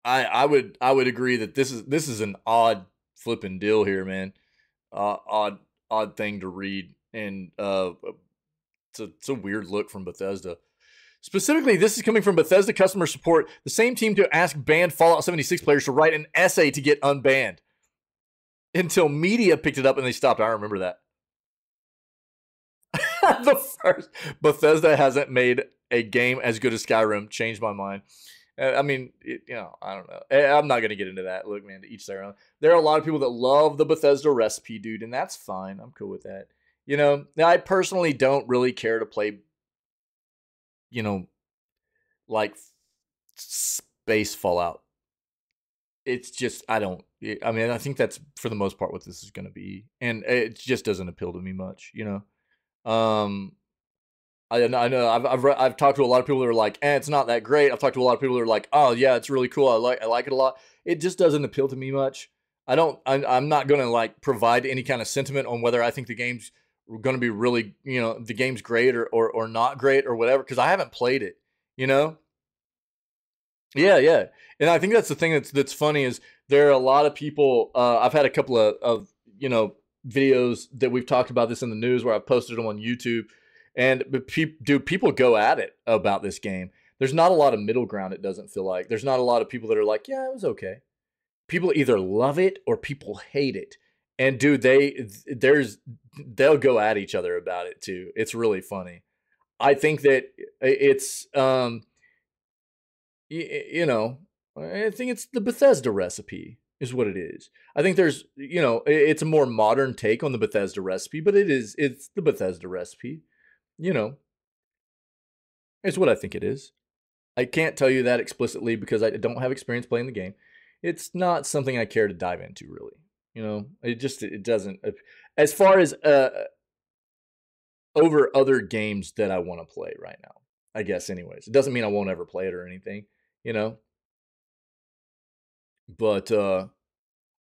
I would agree that this is an odd flipping deal here, man. Odd thing to read, and it's a weird look from Bethesda. Specifically, this is coming from Bethesda customer support, the same team to ask banned Fallout 76 players to write an essay to get unbanned. Until media picked it up and they stopped. I remember that. The first Bethesda hasn't made a game as good as Skyrim. Changed my mind. I mean, you know, I don't know. I'm not going to get into that. Look, man, to each their own. There are a lot of people that love the Bethesda recipe, dude, and that's fine. I'm cool with that. You know, I personally don't really care to play, you know, like space Fallout. It's just, I mean, I think that's for the most part what this is going to be. And it just doesn't appeal to me much, you know? I know I've talked to a lot of people that are like, it's not that great. I've talked to a lot of people that are like, oh yeah, it's really cool. I like it a lot. It just doesn't appeal to me much. I'm not going to like provide any kind of sentiment on whether I think the game's going to be really, you know, the game's great or not great or whatever, because I haven't played it, you know? Yeah. And I think that's the thing that's funny is there are a lot of people, I've had a couple of, you know, videos that we've talked about this in the news where I've posted them on YouTube, and people go at it about this game. There's not a lot of middle ground, it doesn't feel like. There's not a lot of people that are like, yeah, it was okay. People either love it or people hate it. And dude, they'll go at each other about it too. It's really funny. I think that it's, you know, I think it's the Bethesda recipe is what it is. I think there's, you know, it's a more modern take on the Bethesda recipe, but it's the Bethesda recipe, you know. It's what I think it is. I can't tell you that explicitly because I don't have experience playing the game. It's not something I care to dive into, really. You know, it doesn't. As far as over other games that I want to play right now, I guess. Anyways, it doesn't mean I won't ever play it or anything, you know. But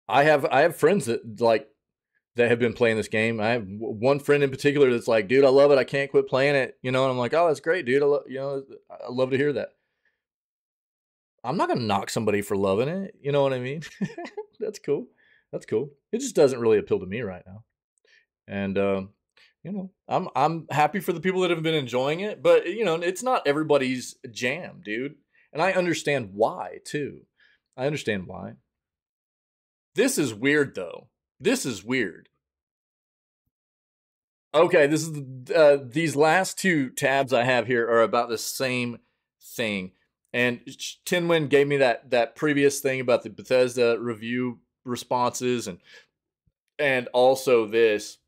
I have friends that have been playing this game. I have one friend in particular that's like, dude, I love it. I can't quit playing it. You know, and I'm like, oh, that's great, dude. I love to hear that. I'm not going to knock somebody for loving it. You know what I mean? That's cool. That's cool. It just doesn't really appeal to me right now. And you know, I'm happy for the people that have been enjoying it, but you know, it's not everybody's jam, dude. And I understand why too. I understand why. This is weird though. This is weird. Okay, this is these last two tabs I have here are about the same thing. And Tinwin gave me that previous thing about the Bethesda review responses and also this.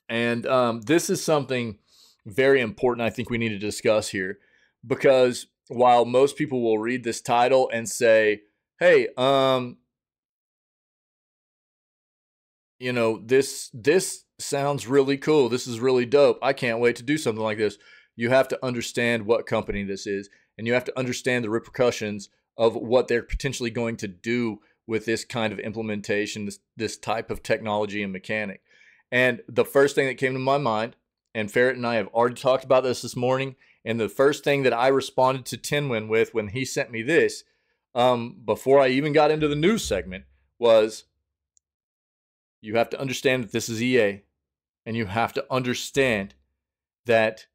And this is something very important I think we need to discuss here, because while most people will read this title and say, "Hey, you know, this sounds really cool. This is really dope. I can't wait to do something like this." You have to understand what company this is, and you have to understand the repercussions of what they're potentially going to do with this kind of implementation, this type of technology and mechanic. And the first thing that came to my mind, and Ferret and I have already talked about this morning, and the first thing that I responded to Tinwin with when he sent me this, before I even got into the news segment, was, you have to understand that this is EA, and you have to understand that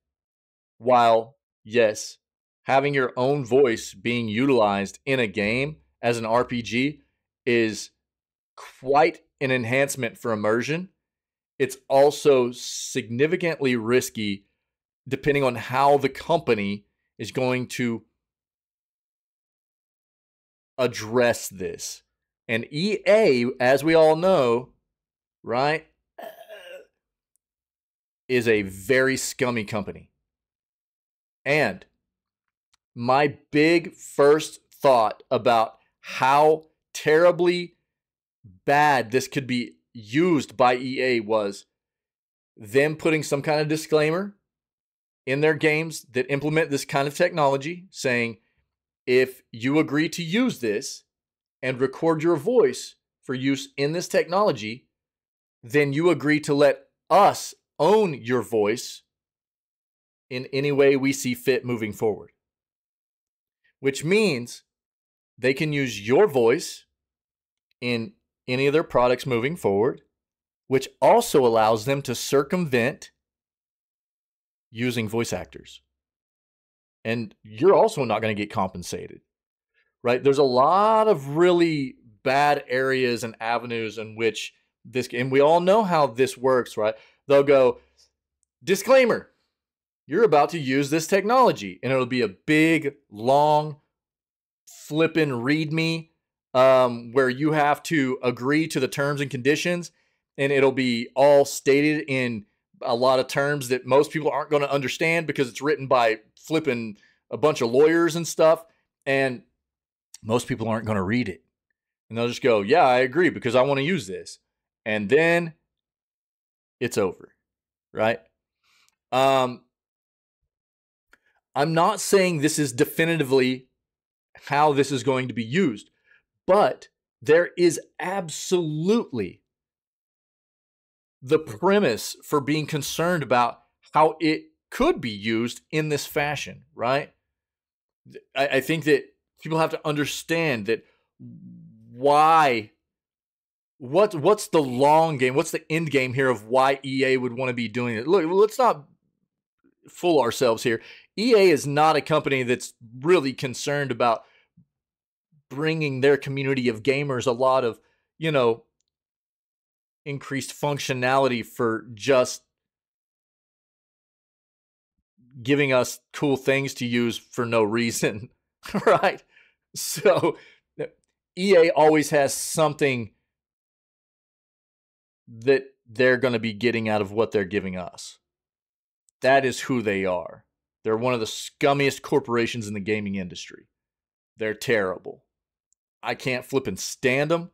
while, yes, having your own voice being utilized in a game as an RPG is quite an enhancement for immersion, it's also significantly risky depending on how the company is going to address this. And EA, as we all know, right, is a very scummy company. And my big first thought about how terribly bad this could be used by EA was them putting some kind of disclaimer in their games that implement this kind of technology, saying, if you agree to use this and record your voice for use in this technology, then you agree to let us own your voice in any way we see fit moving forward. Which means they can use your voice in any of their products moving forward, which also allows them to circumvent using voice actors. And you're also not going to get compensated, right? There's a lot of really bad areas and avenues in which this, and we all know how this works, right? They'll go, disclaimer, you're about to use this technology, and it'll be a big, long, flippin' readme where you have to agree to the terms and conditions, and it'll be all stated in a lot of terms that most people aren't going to understand because it's written by flipping a bunch of lawyers and stuff, and most people aren't going to read it. And they'll just go, yeah, I agree because I want to use this. And then it's over, right? I'm not saying this is definitively how this is going to be used, but there is absolutely the premise for being concerned about how it could be used in this fashion, right? I think that people have to understand that what's the long game, what's the end game here of why EA would want to be doing it. Look, let's not fool ourselves here. EA is not a company that's really concerned about bringing their community of gamers a lot of, you know, increased functionality for just giving us cool things to use for no reason, right? So EA always has something that they're going to be getting out of what they're giving us. That is who they are. They're one of the scummiest corporations in the gaming industry. They're terrible. I can't flippin' stand them.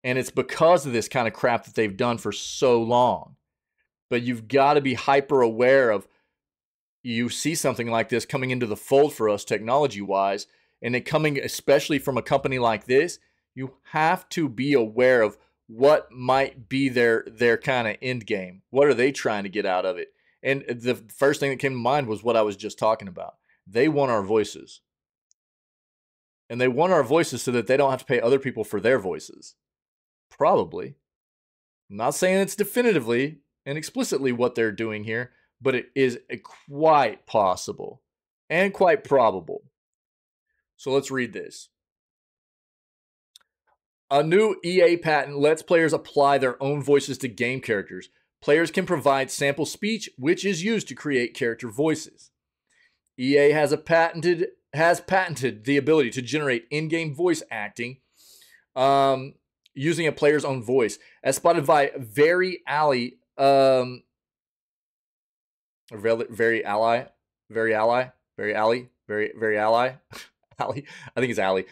And it's because of this kind of crap that they've done for so long. But you've got to be hyper aware of, you see something like this coming into the fold for us technology-wise, and it coming especially from a company like this, you have to be aware of what might be their kind of end game. What are they trying to get out of it? And the first thing that came to mind was what I was just talking about. They want our voices. And they want our voices so that they don't have to pay other people for their voices. Probably. I'm not saying it's definitively and explicitly what they're doing here, but it is quite possible and quite probable. So let's read this. A new EA patent lets players apply their own voices to game characters. Players can provide sample speech, which is used to create character voices. EA has patented the ability to generate in-game voice acting using a player's own voice, as spotted by Very Ally. I think it's Ally.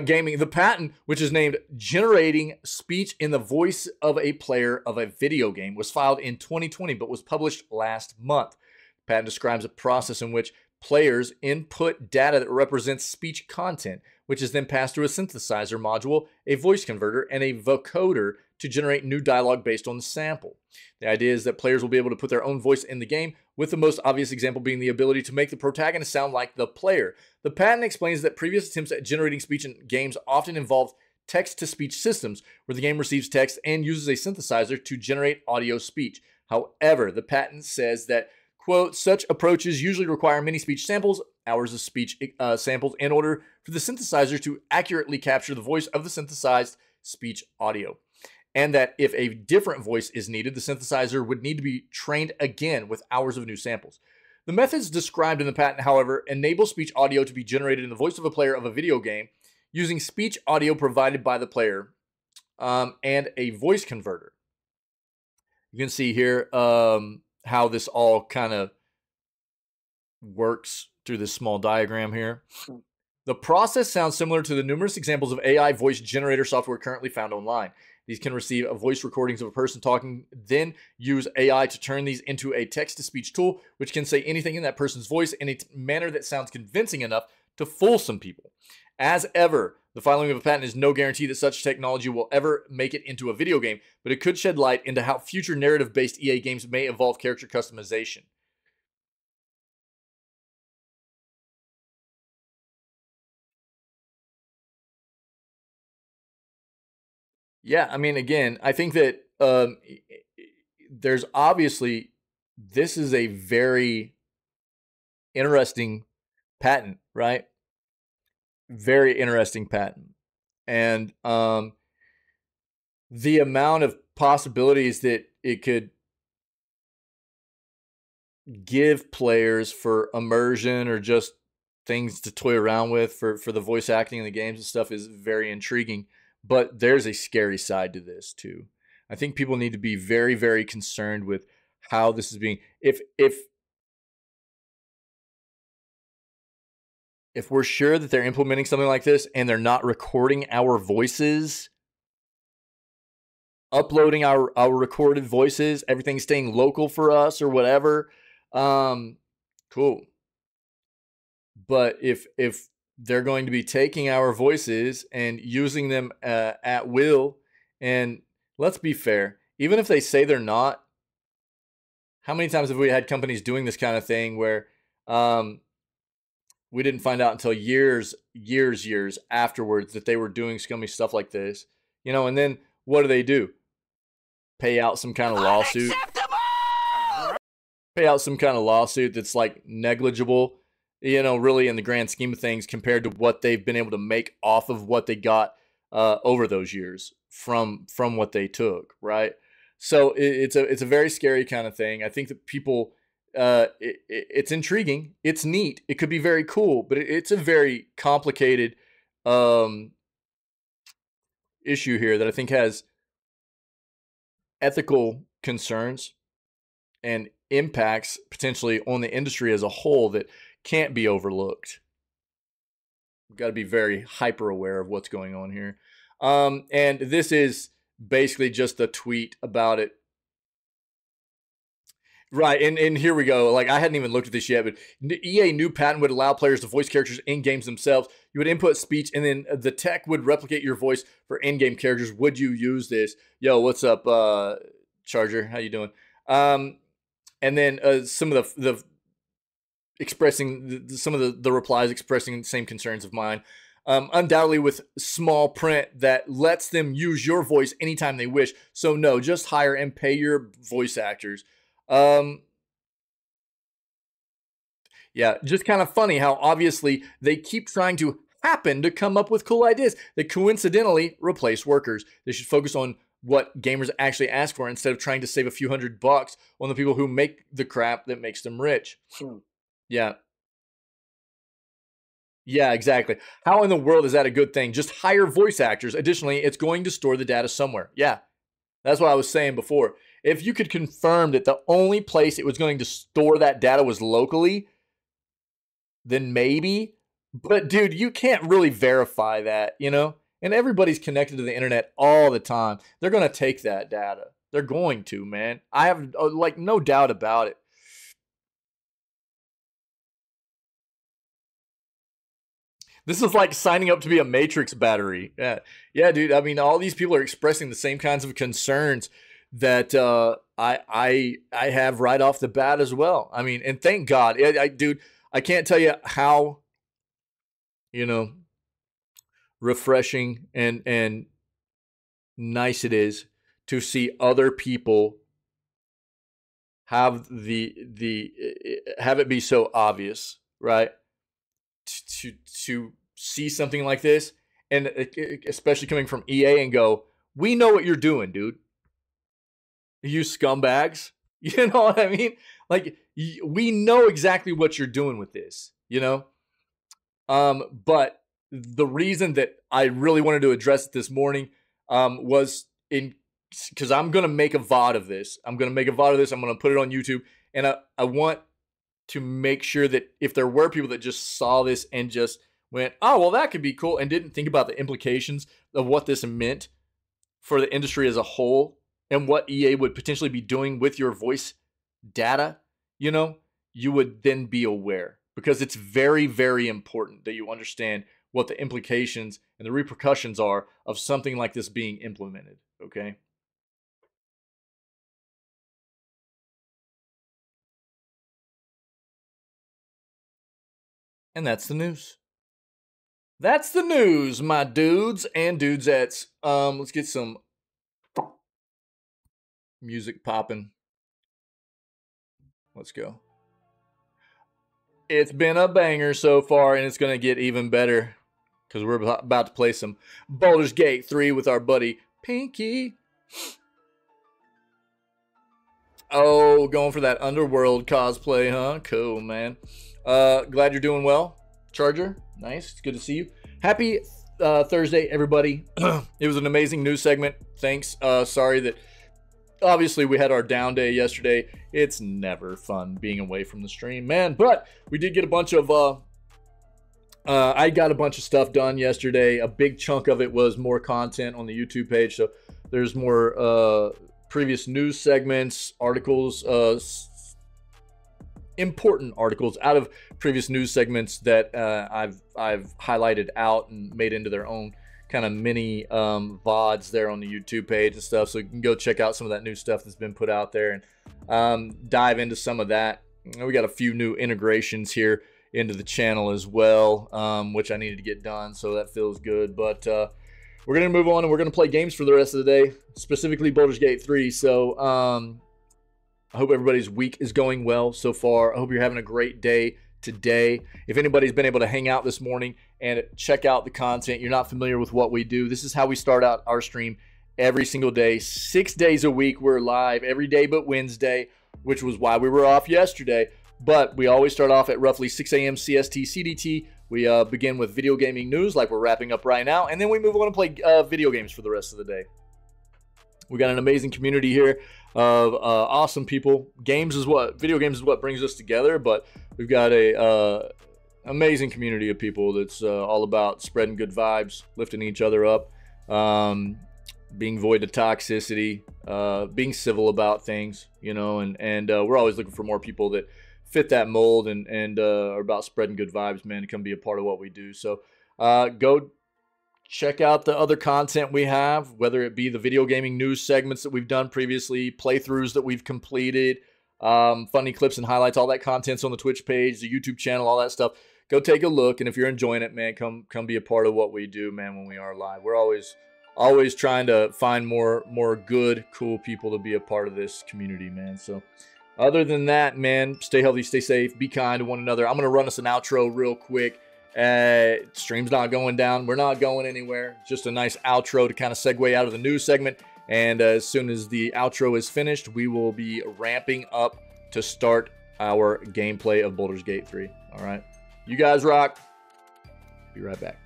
Gaming. The patent, which is named Generating Speech in the Voice of a Player of a Video Game, was filed in 2020 but was published last month. The patent describes a process in which players input data that represents speech content, which is then passed through a synthesizer module, a voice converter, and a vocoder to generate new dialogue based on the sample. The idea is that players will be able to put their own voice in the game, with the most obvious example being the ability to make the protagonist sound like the player. The patent explains that previous attempts at generating speech in games often involved text-to-speech systems, where the game receives text and uses a synthesizer to generate audio speech. However, the patent says that, quote, such approaches usually require many speech samples, hours of speech samples, in order for the synthesizer to accurately capture the voice of the synthesized speech audio. And that if a different voice is needed, the synthesizer would need to be trained again with hours of new samples. The methods described in the patent, however, enable speech audio to be generated in the voice of a player of a video game using speech audio provided by the player and a voice converter. You can see here how this all kind of works through this small diagram here. The process sounds similar to the numerous examples of AI voice generator software currently found online. These can receive voice recordings of a person talking, then use AI to turn these into a text-to-speech tool, which can say anything in that person's voice in a manner that sounds convincing enough to fool some people. As ever, the filing of a patent is no guarantee that such technology will ever make it into a video game, but it could shed light into how future narrative-based EA games may involve character customization. Yeah, I mean, again, I think that there's obviously, this is a very interesting patent, right? Very interesting patent. And the amount of possibilities that it could give players for immersion or just things to toy around with for the voice acting in the games and stuff is very intriguing. But there's a scary side to this too. I think people need to be very, very concerned with how this is being. If we're sure that they're implementing something like this and they're not recording our voices, uploading our recorded voices, everything staying local for us or whatever, cool. But if they're going to be taking our voices and using them at will, and let's be fair, even if they say they're not, how many times have we had companies doing this kind of thing where we didn't find out until years afterwards that they were doing scummy stuff like this, you know? And then what do? Pay out some kind of lawsuit. Pay out some kind of lawsuit that's like negligible, you know, really in the grand scheme of things compared to what they've been able to make off of what they got over those years from what they took, right? So it's a very scary kind of thing. I think that people, it's intriguing, it's neat, it could be very cool, but it's a very complicated issue here that I think has ethical concerns and impacts potentially on the industry as a whole that can't be overlooked. We've got to be very hyper aware of what's going on here. And this is basically just a tweet about it. Right, and here we go. Like, I hadn't even looked at this yet, but EA new patent would allow players to voice characters in games themselves. You would input speech, and then the tech would replicate your voice for in-game characters. Would you use this? Yo, what's up, Charger? How you doing? And then some of the expressing some of the replies expressing the same concerns of mine. undoubtedly with small print that lets them use your voice anytime they wish. So no, just hire and pay your voice actors. Yeah, just kind of funny how obviously they keep trying to happen to come up with cool ideas that coincidentally replace workers. They should focus on what gamers actually ask for instead of trying to save a few $100 on the people who make the crap that makes them rich. Yeah. Yeah, exactly. How in the world is that a good thing? Just hire voice actors. Additionally, it's going to store the data somewhere. Yeah, that's what I was saying before. If you could confirm that the only place it was going to store that data was locally, then maybe. But dude, you can't really verify that, you know? And everybody's connected to the internet all the time. They're going to take that data. They're going to, man. I have like no doubt about it. This is like signing up to be a Matrix battery. Yeah, dude. I mean, all these people are expressing the same kinds of concerns that I have right off the bat as well. I mean, and thank God, dude. I can't tell you how, you know, refreshing and nice it is to see other people have have it be so obvious, right? To see something like this, and especially coming from EA, and go, we know what you're doing, dude. You scumbags. You know what I mean? Like, we know exactly what you're doing with this, you know? But the reason that I really wanted to address it this morning was because I'm going to make a VOD of this. I'm going to put it on YouTube, and I want to make sure that if there were people that just saw this and just went, oh, well, that could be cool, and didn't think about the implications of what this meant for the industry as a whole and what EA would potentially be doing with your voice data, you know, you would then be aware, because it's very, very important that you understand what the implications and the repercussions are of something like this being implemented, okay? And that's the news. That's the news, my dudes and dudesettes. Let's get some music popping. Let's go. It's been a banger so far, and it's going to get even better because we're about to play some Baldur's Gate 3 with our buddy Pinky. Oh, going for that Underworld cosplay, huh? Cool, man. Glad you're doing well, Charger. Nice. It's good to see you. Happy Thursday, everybody. It was an amazing news segment. Thanks. Sorry that obviously we had our down day yesterday. It's never fun being away from the stream, man. But we did get a bunch of I got a bunch of stuff done yesterday. A big chunk of it was more content on the YouTube page. So there's more previous news segments, articles, important articles out of previous news segments that I've highlighted out and made into their own kind of mini VODs there on the YouTube page and stuff. So you can go check out some of that new stuff that's been put out there and dive into some of that. We got a few new integrations here into the channel as well, which I needed to get done, so that feels good. But we're going to move on, and we're going to play games for the rest of the day, specifically Baldur's Gate 3. So I hope everybody's week is going well so far. I hope you're having a great day today. If anybody's been able to hang out this morning and check out the content, you're not familiar with what we do. This is how we start out our stream every single day. 6 days a week, we're live every day but Wednesday, which was why we were off yesterday. But we always start off at roughly 6 a.m. CST CDT. We begin with video gaming news like we're wrapping up right now, and then we move on and play video games for the rest of the day. We got an amazing community here of awesome people. Video games is what brings us together, but we've got a amazing community of people that's all about spreading good vibes, lifting each other up, being void of toxicity, being civil about things, you know, and we're always looking for more people that fit that mold and are about spreading good vibes, man, to come be a part of what we do. So go check out the other content we have, whether it be the video gaming news segments that we've done previously, playthroughs that we've completed, funny clips and highlights, all that content's on the Twitch page, the YouTube channel, all that stuff. go take a look. And if you're enjoying it, man, come be a part of what we do, man, when we are live. We're always trying to find more good, cool people to be a part of this community, man. So other than that, man, stay healthy, stay safe, be kind to one another. I'm going to run us an outro real quick. Stream's not going down. We're not going anywhere. Just a nice outro to kind of segue out of the news segment. And as soon as the outro is finished, we will be ramping up to start our gameplay of Baldur's Gate 3. All right. You guys rock. Be right back.